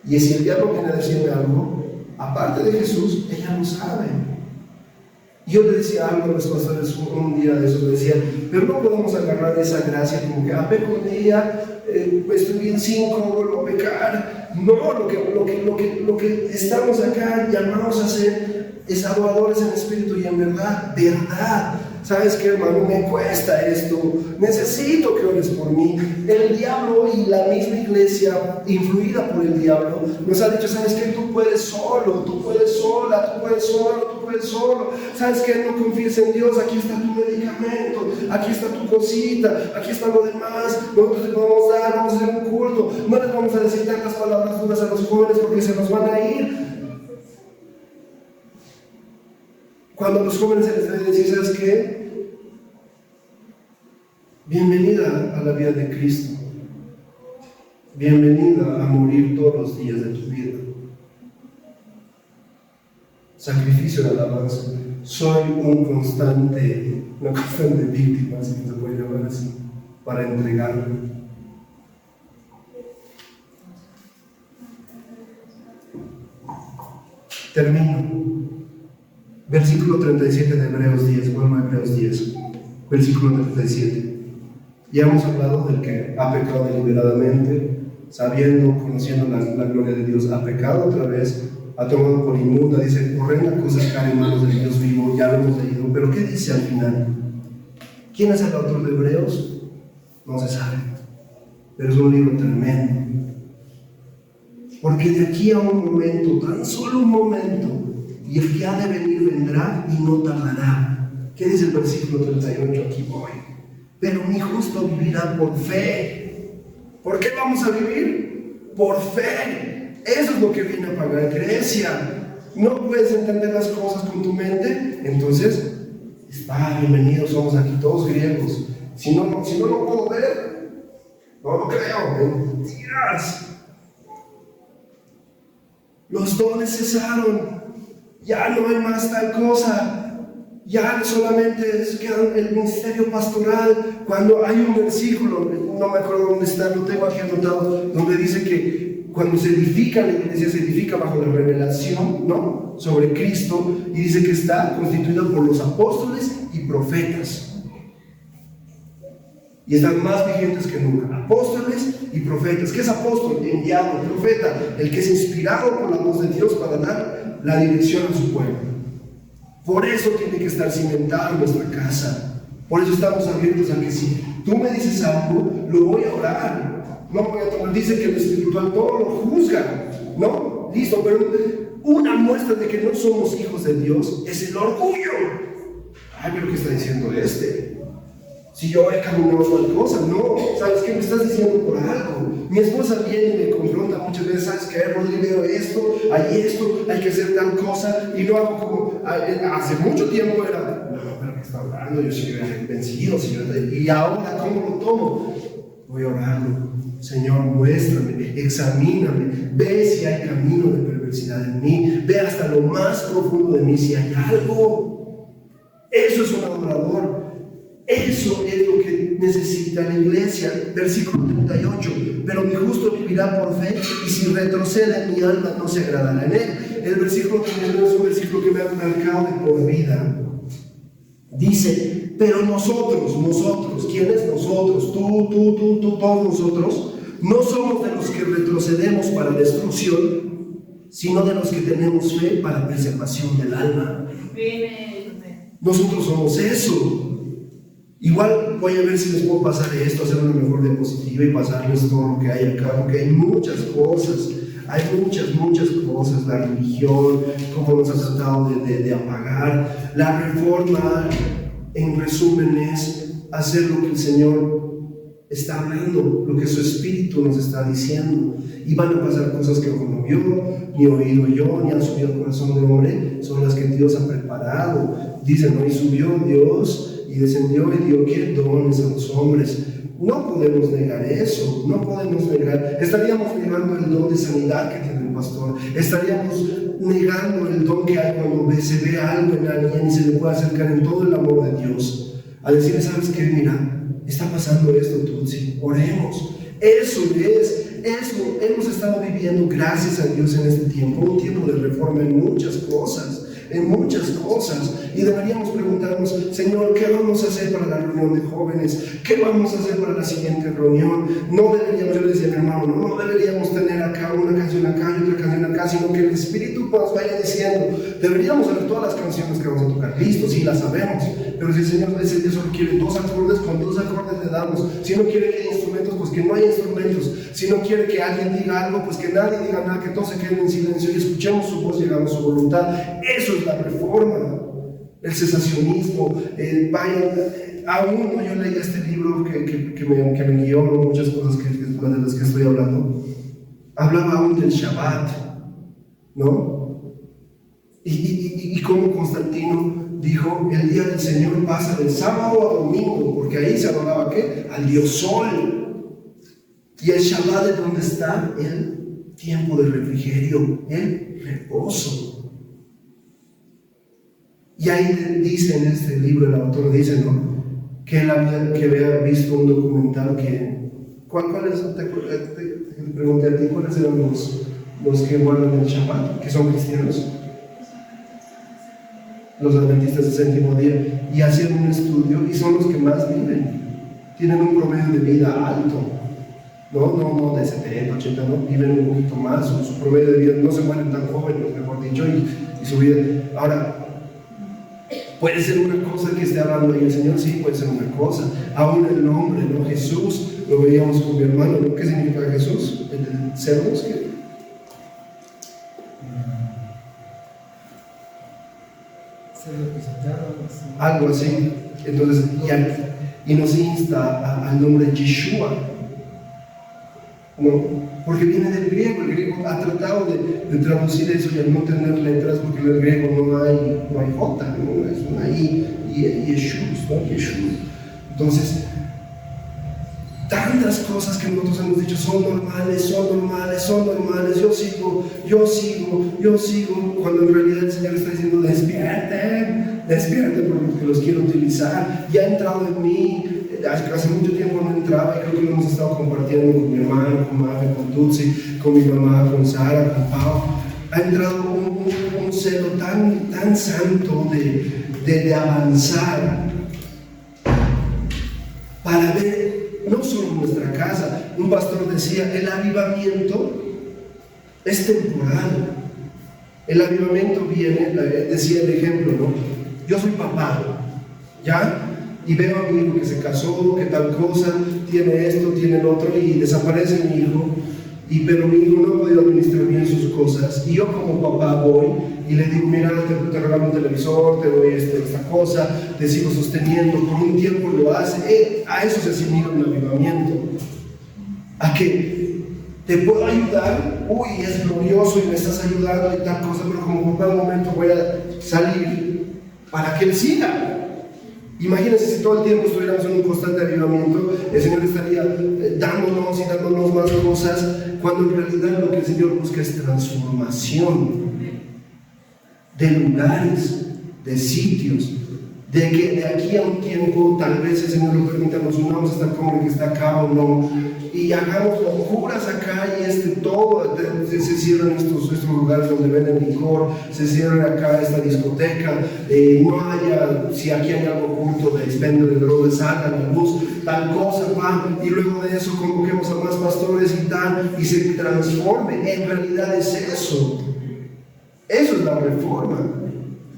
Y si el diablo viene a decirme algo, aparte de Jesús, ella lo sabe. Yo le decía algo a los pastores un día de eso, le decía, pero no podemos agarrar esa gracia como que, peco un día, estoy bien 5, vuelvo a pecar. No, lo que estamos acá llamados a hacer es adoradores en espíritu y en verdad, ¿sabes qué, hermano? Me cuesta esto, necesito que ores por mí. El diablo y la misma iglesia, influida por el diablo, nos ha dicho, ¿sabes qué? Tú puedes solo, tú puedes sola, tú puedes solo, tú puedes solo. ¿Sabes qué? No confíes en Dios, aquí está tu medicamento, aquí está tu cosita, aquí está lo demás. Nosotros te podemos dar, vamos a hacer un culto, no les vamos a decir tantas palabras duras a los jóvenes porque se nos van a ir. Cuando a los jóvenes se les debe decir, ¿sabes qué? Bienvenida a la vida de Cristo. Bienvenida a morir todos los días de tu vida. Sacrificio de alabanza. Soy una constante víctima, si se puede llamar así, para entregarme. Termino. Versículo 37 de Hebreos 10, vuelvo a Hebreos 10, versículo 37. Ya hemos hablado del que ha pecado deliberadamente, sabiendo, conociendo la gloria de Dios, ha pecado otra vez, ha tomado por inmunda, dice, horrenda cosa cae en manos del Dios vivo, ya lo hemos leído, pero ¿qué dice al final? ¿Quién es el autor de Hebreos? No se sabe, pero es un libro tremendo, porque de aquí a un momento, tan solo un momento, y el que ha de venir vendrá y no tardará. ¿Qué dice el versículo 38? Aquí voy. Pero mi justo vivirá por fe. ¿Por qué vamos a vivir? Por fe. Eso es lo que viene a pagar Grecia. No puedes entender las cosas con tu mente, entonces, bienvenidos, somos aquí todos griegos. Si no lo puedo ver, no lo creo. Mentiras. Los dones cesaron. Ya no hay más tal cosa, ya solamente queda el ministerio pastoral. Cuando hay un versículo, no me acuerdo dónde está, lo tengo aquí anotado, donde dice que cuando se edifica la iglesia, se edifica bajo la revelación, ¿no?, sobre Cristo, y dice que está constituida por los apóstoles y profetas. Y están más vigentes que nunca, apóstoles y profetas. ¿Qué es apóstol? Enviado, profeta, el que es inspirado por la voz de Dios para dar la dirección a su pueblo. Por eso tiene que estar cimentado en nuestra casa. Por eso estamos abiertos a que si tú me dices algo, lo voy a orar. No voy a tomar, dice que lo espiritual todo lo juzga, ¿no? Listo, pero una muestra de que no somos hijos de Dios es el orgullo. Ay, pero ¿qué está diciendo este? Si yo he caminado tal cosa, no, ¿sabes qué? Me estás diciendo por algo. Mi esposa viene y me confronta muchas veces, ¿sabes qué, Rodrigo? Esto, hay que hacer tal cosa, y lo hago como, hace mucho tiempo era, no, pero ¿qué está hablando? Yo soy vencido, Señor, y ahora, ¿cómo lo tomo? Voy a orarlo. Señor, muéstrame, examíname, ve si hay camino de perversidad en mí, ve hasta lo más profundo de mí si hay algo. Eso es un adorador. Eso es lo que necesita la iglesia. Versículo 38. Pero mi justo vivirá por fe, y si retrocede mi alma no se agradará en él. El versículo 39 es un versículo que me ha marcado de por vida. Dice, pero nosotros, ¿quiénes? Nosotros, tú, todos nosotros, no somos de los que retrocedemos para destrucción, sino de los que tenemos fe para preservación del alma. Nosotros somos eso. Igual voy a ver si les puedo pasar esto, hacer una mejor diapositiva y pasarles todo lo que hay acá, porque hay muchas cosas, muchas cosas, la religión, cómo nos ha tratado de apagar, la reforma, en resumen, es hacer lo que el Señor está hablando, lo que su Espíritu nos está diciendo, y van a pasar cosas que ojo no vio, ni oído yo, ni han subido al corazón de hombre, son las que Dios ha preparado. Dicen, ¿no? Y subió Dios y descendió y dio ¿qué? Dones a los hombres. No podemos negar eso, no podemos negar. Estaríamos negando el don de sanidad que tiene el pastor, estaríamos negando el don que hay cuando se ve algo en alguien y se le puede acercar en todo el amor de Dios, a decirle, ¿sabes qué? Mira, está pasando esto, Tutsi, oremos. Eso hemos estado viviendo, gracias a Dios, en este tiempo, un tiempo de reforma en muchas cosas. en muchas cosas. Y deberíamos preguntarnos, Señor, ¿qué vamos a hacer para la reunión de jóvenes? ¿Qué vamos a hacer para la siguiente reunión? No deberíamos, yo le decía a mi hermano, no deberíamos tener acá una canción acá y otra canción acá, sino que el Espíritu nos vaya diciendo. Deberíamos saber todas las canciones que vamos a tocar. Listo, sí, las sabemos. Pero si el Señor dice que solo quiere 2 acordes, con 2 acordes le damos. Si no quiere que haya instrumentos, pues que no haya instrumentos. Si no quiere que alguien diga algo, pues que nadie diga nada, que todos se queden en silencio y escuchemos su voz y hagamos su voluntad. Eso es la reforma. El cesacionismo, aún yo leí este libro que me guió muchas cosas de las que estoy hablando. Hablaba aún del Shabbat, ¿no? Y como Constantino dijo, el día del Señor pasa del sábado a domingo, porque ahí se adoraba ¿qué? Al Dios Sol. Y el Shabbat es donde está el tiempo de refrigerio, el reposo. Y ahí dice en este libro, el autor dice, ¿no? Que él había visto un documental que... ¿Cuáles? Te pregunté a ti, ¿cuáles eran los que guardan el Shabbat, que son cristianos? Los adventistas del séptimo día. Y hacían un estudio y son los que más viven. Tienen un promedio de vida alto. No de 70, 80, no, viven un poquito más. Su promedio de vida, no se mueren tan jóvenes, mejor dicho, y su vida. Ahora, puede ser una cosa que esté hablando ahí el Señor, sí, puede ser una cosa. Aún el nombre, ¿no? Jesús, lo veíamos con mi hermano, ¿no? ¿Qué significa Jesús? ¿El cerdos? ¿Qué? Ser representado, algo así. Entonces, y nos insta al nombre Yeshua, ¿no? Porque viene del griego. El griego ha tratado de traducir eso y al no tener letras, porque en el griego no hay J, ¿no? Es una I, y Yeshus, ¿no? Yeshua. Entonces, tantas cosas que nosotros hemos dicho son normales, yo sigo, cuando en realidad el Señor está diciendo, despierten porque los quiero utilizar, ya ha entrado en mí. Hace mucho tiempo no entraba y creo que lo hemos estado compartiendo con mi hermano, con Mafe, con Tutsi, con mi mamá, con Sara, con Pau. Ha entrado un celo tan santo de avanzar para ver no solo nuestra casa. Un pastor decía, el avivamiento es temporal. El avivamiento viene, decía el ejemplo, ¿no? Yo soy papá, ¿ya? Y veo a mi hijo que se casó, que tal cosa, tiene esto, tiene el otro, y desaparece mi hijo, pero mi hijo no ha podido administrar bien sus cosas, y yo como papá voy y le digo, mira, te regalo un televisor, te doy esta cosa, te sigo sosteniendo, por un tiempo lo hace. A eso se asimila un avivamiento, a que te puedo ayudar, es glorioso y me estás ayudando y tal cosa, pero como papá, un momento voy a salir para que él siga. Imagínense si todo el tiempo estuviéramos en un constante avivamiento, el Señor estaría dándonos más cosas, cuando en realidad lo que el Señor busca es transformación de lugares, de sitios, de que de aquí a un tiempo, tal vez el Señor lo permita, nos unamos a esta cumbre que está acá o no, y hagamos locuras acá y todo, se cierran estos lugares donde venden licor, se cierra acá esta discoteca, no haya, si aquí hay algo oculto de expendio de drogas, salgan a la luz, tal cosa, y luego de eso convoquemos a más pastores y tal, y se transforme. En realidad es eso es la reforma.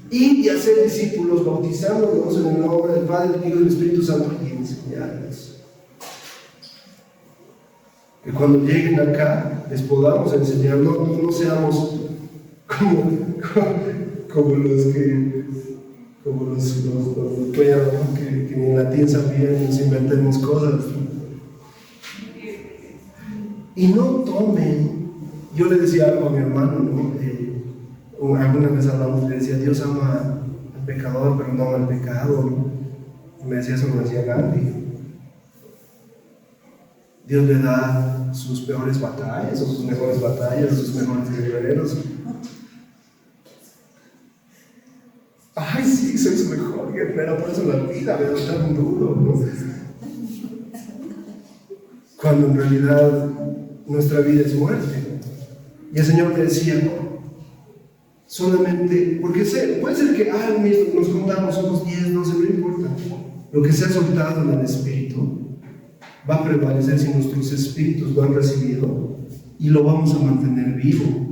Y hacer discípulos, bautizándolos en el nombre del Padre, del Hijo y del Espíritu Santo, y enseñarles. Que cuando lleguen acá les podamos enseñar, no seamos como los perros, ¿no? que ni en latín sabían, nos inventemos cosas. Y no tomen, yo le decía algo a mi hermano, ¿no? Alguna vez hablamos, le decía, Dios ama al pecador, pero no ama al pecado, ¿no? Y me decía eso, me decía Gandhi. Dios le da sus peores batallas, o sus mejores batallas, sus mejores guerreros. Ay, sí, soy su mejor guerrero, por eso la vida me da tan duro, ¿no? Cuando en realidad nuestra vida es muerte. Y el Señor me decía, solamente, porque puede ser que nos contamos, somos 10, 12, no importa. Lo que se ha soltado en el Espíritu va a prevalecer si nuestros espíritus lo han recibido y lo vamos a mantener vivo.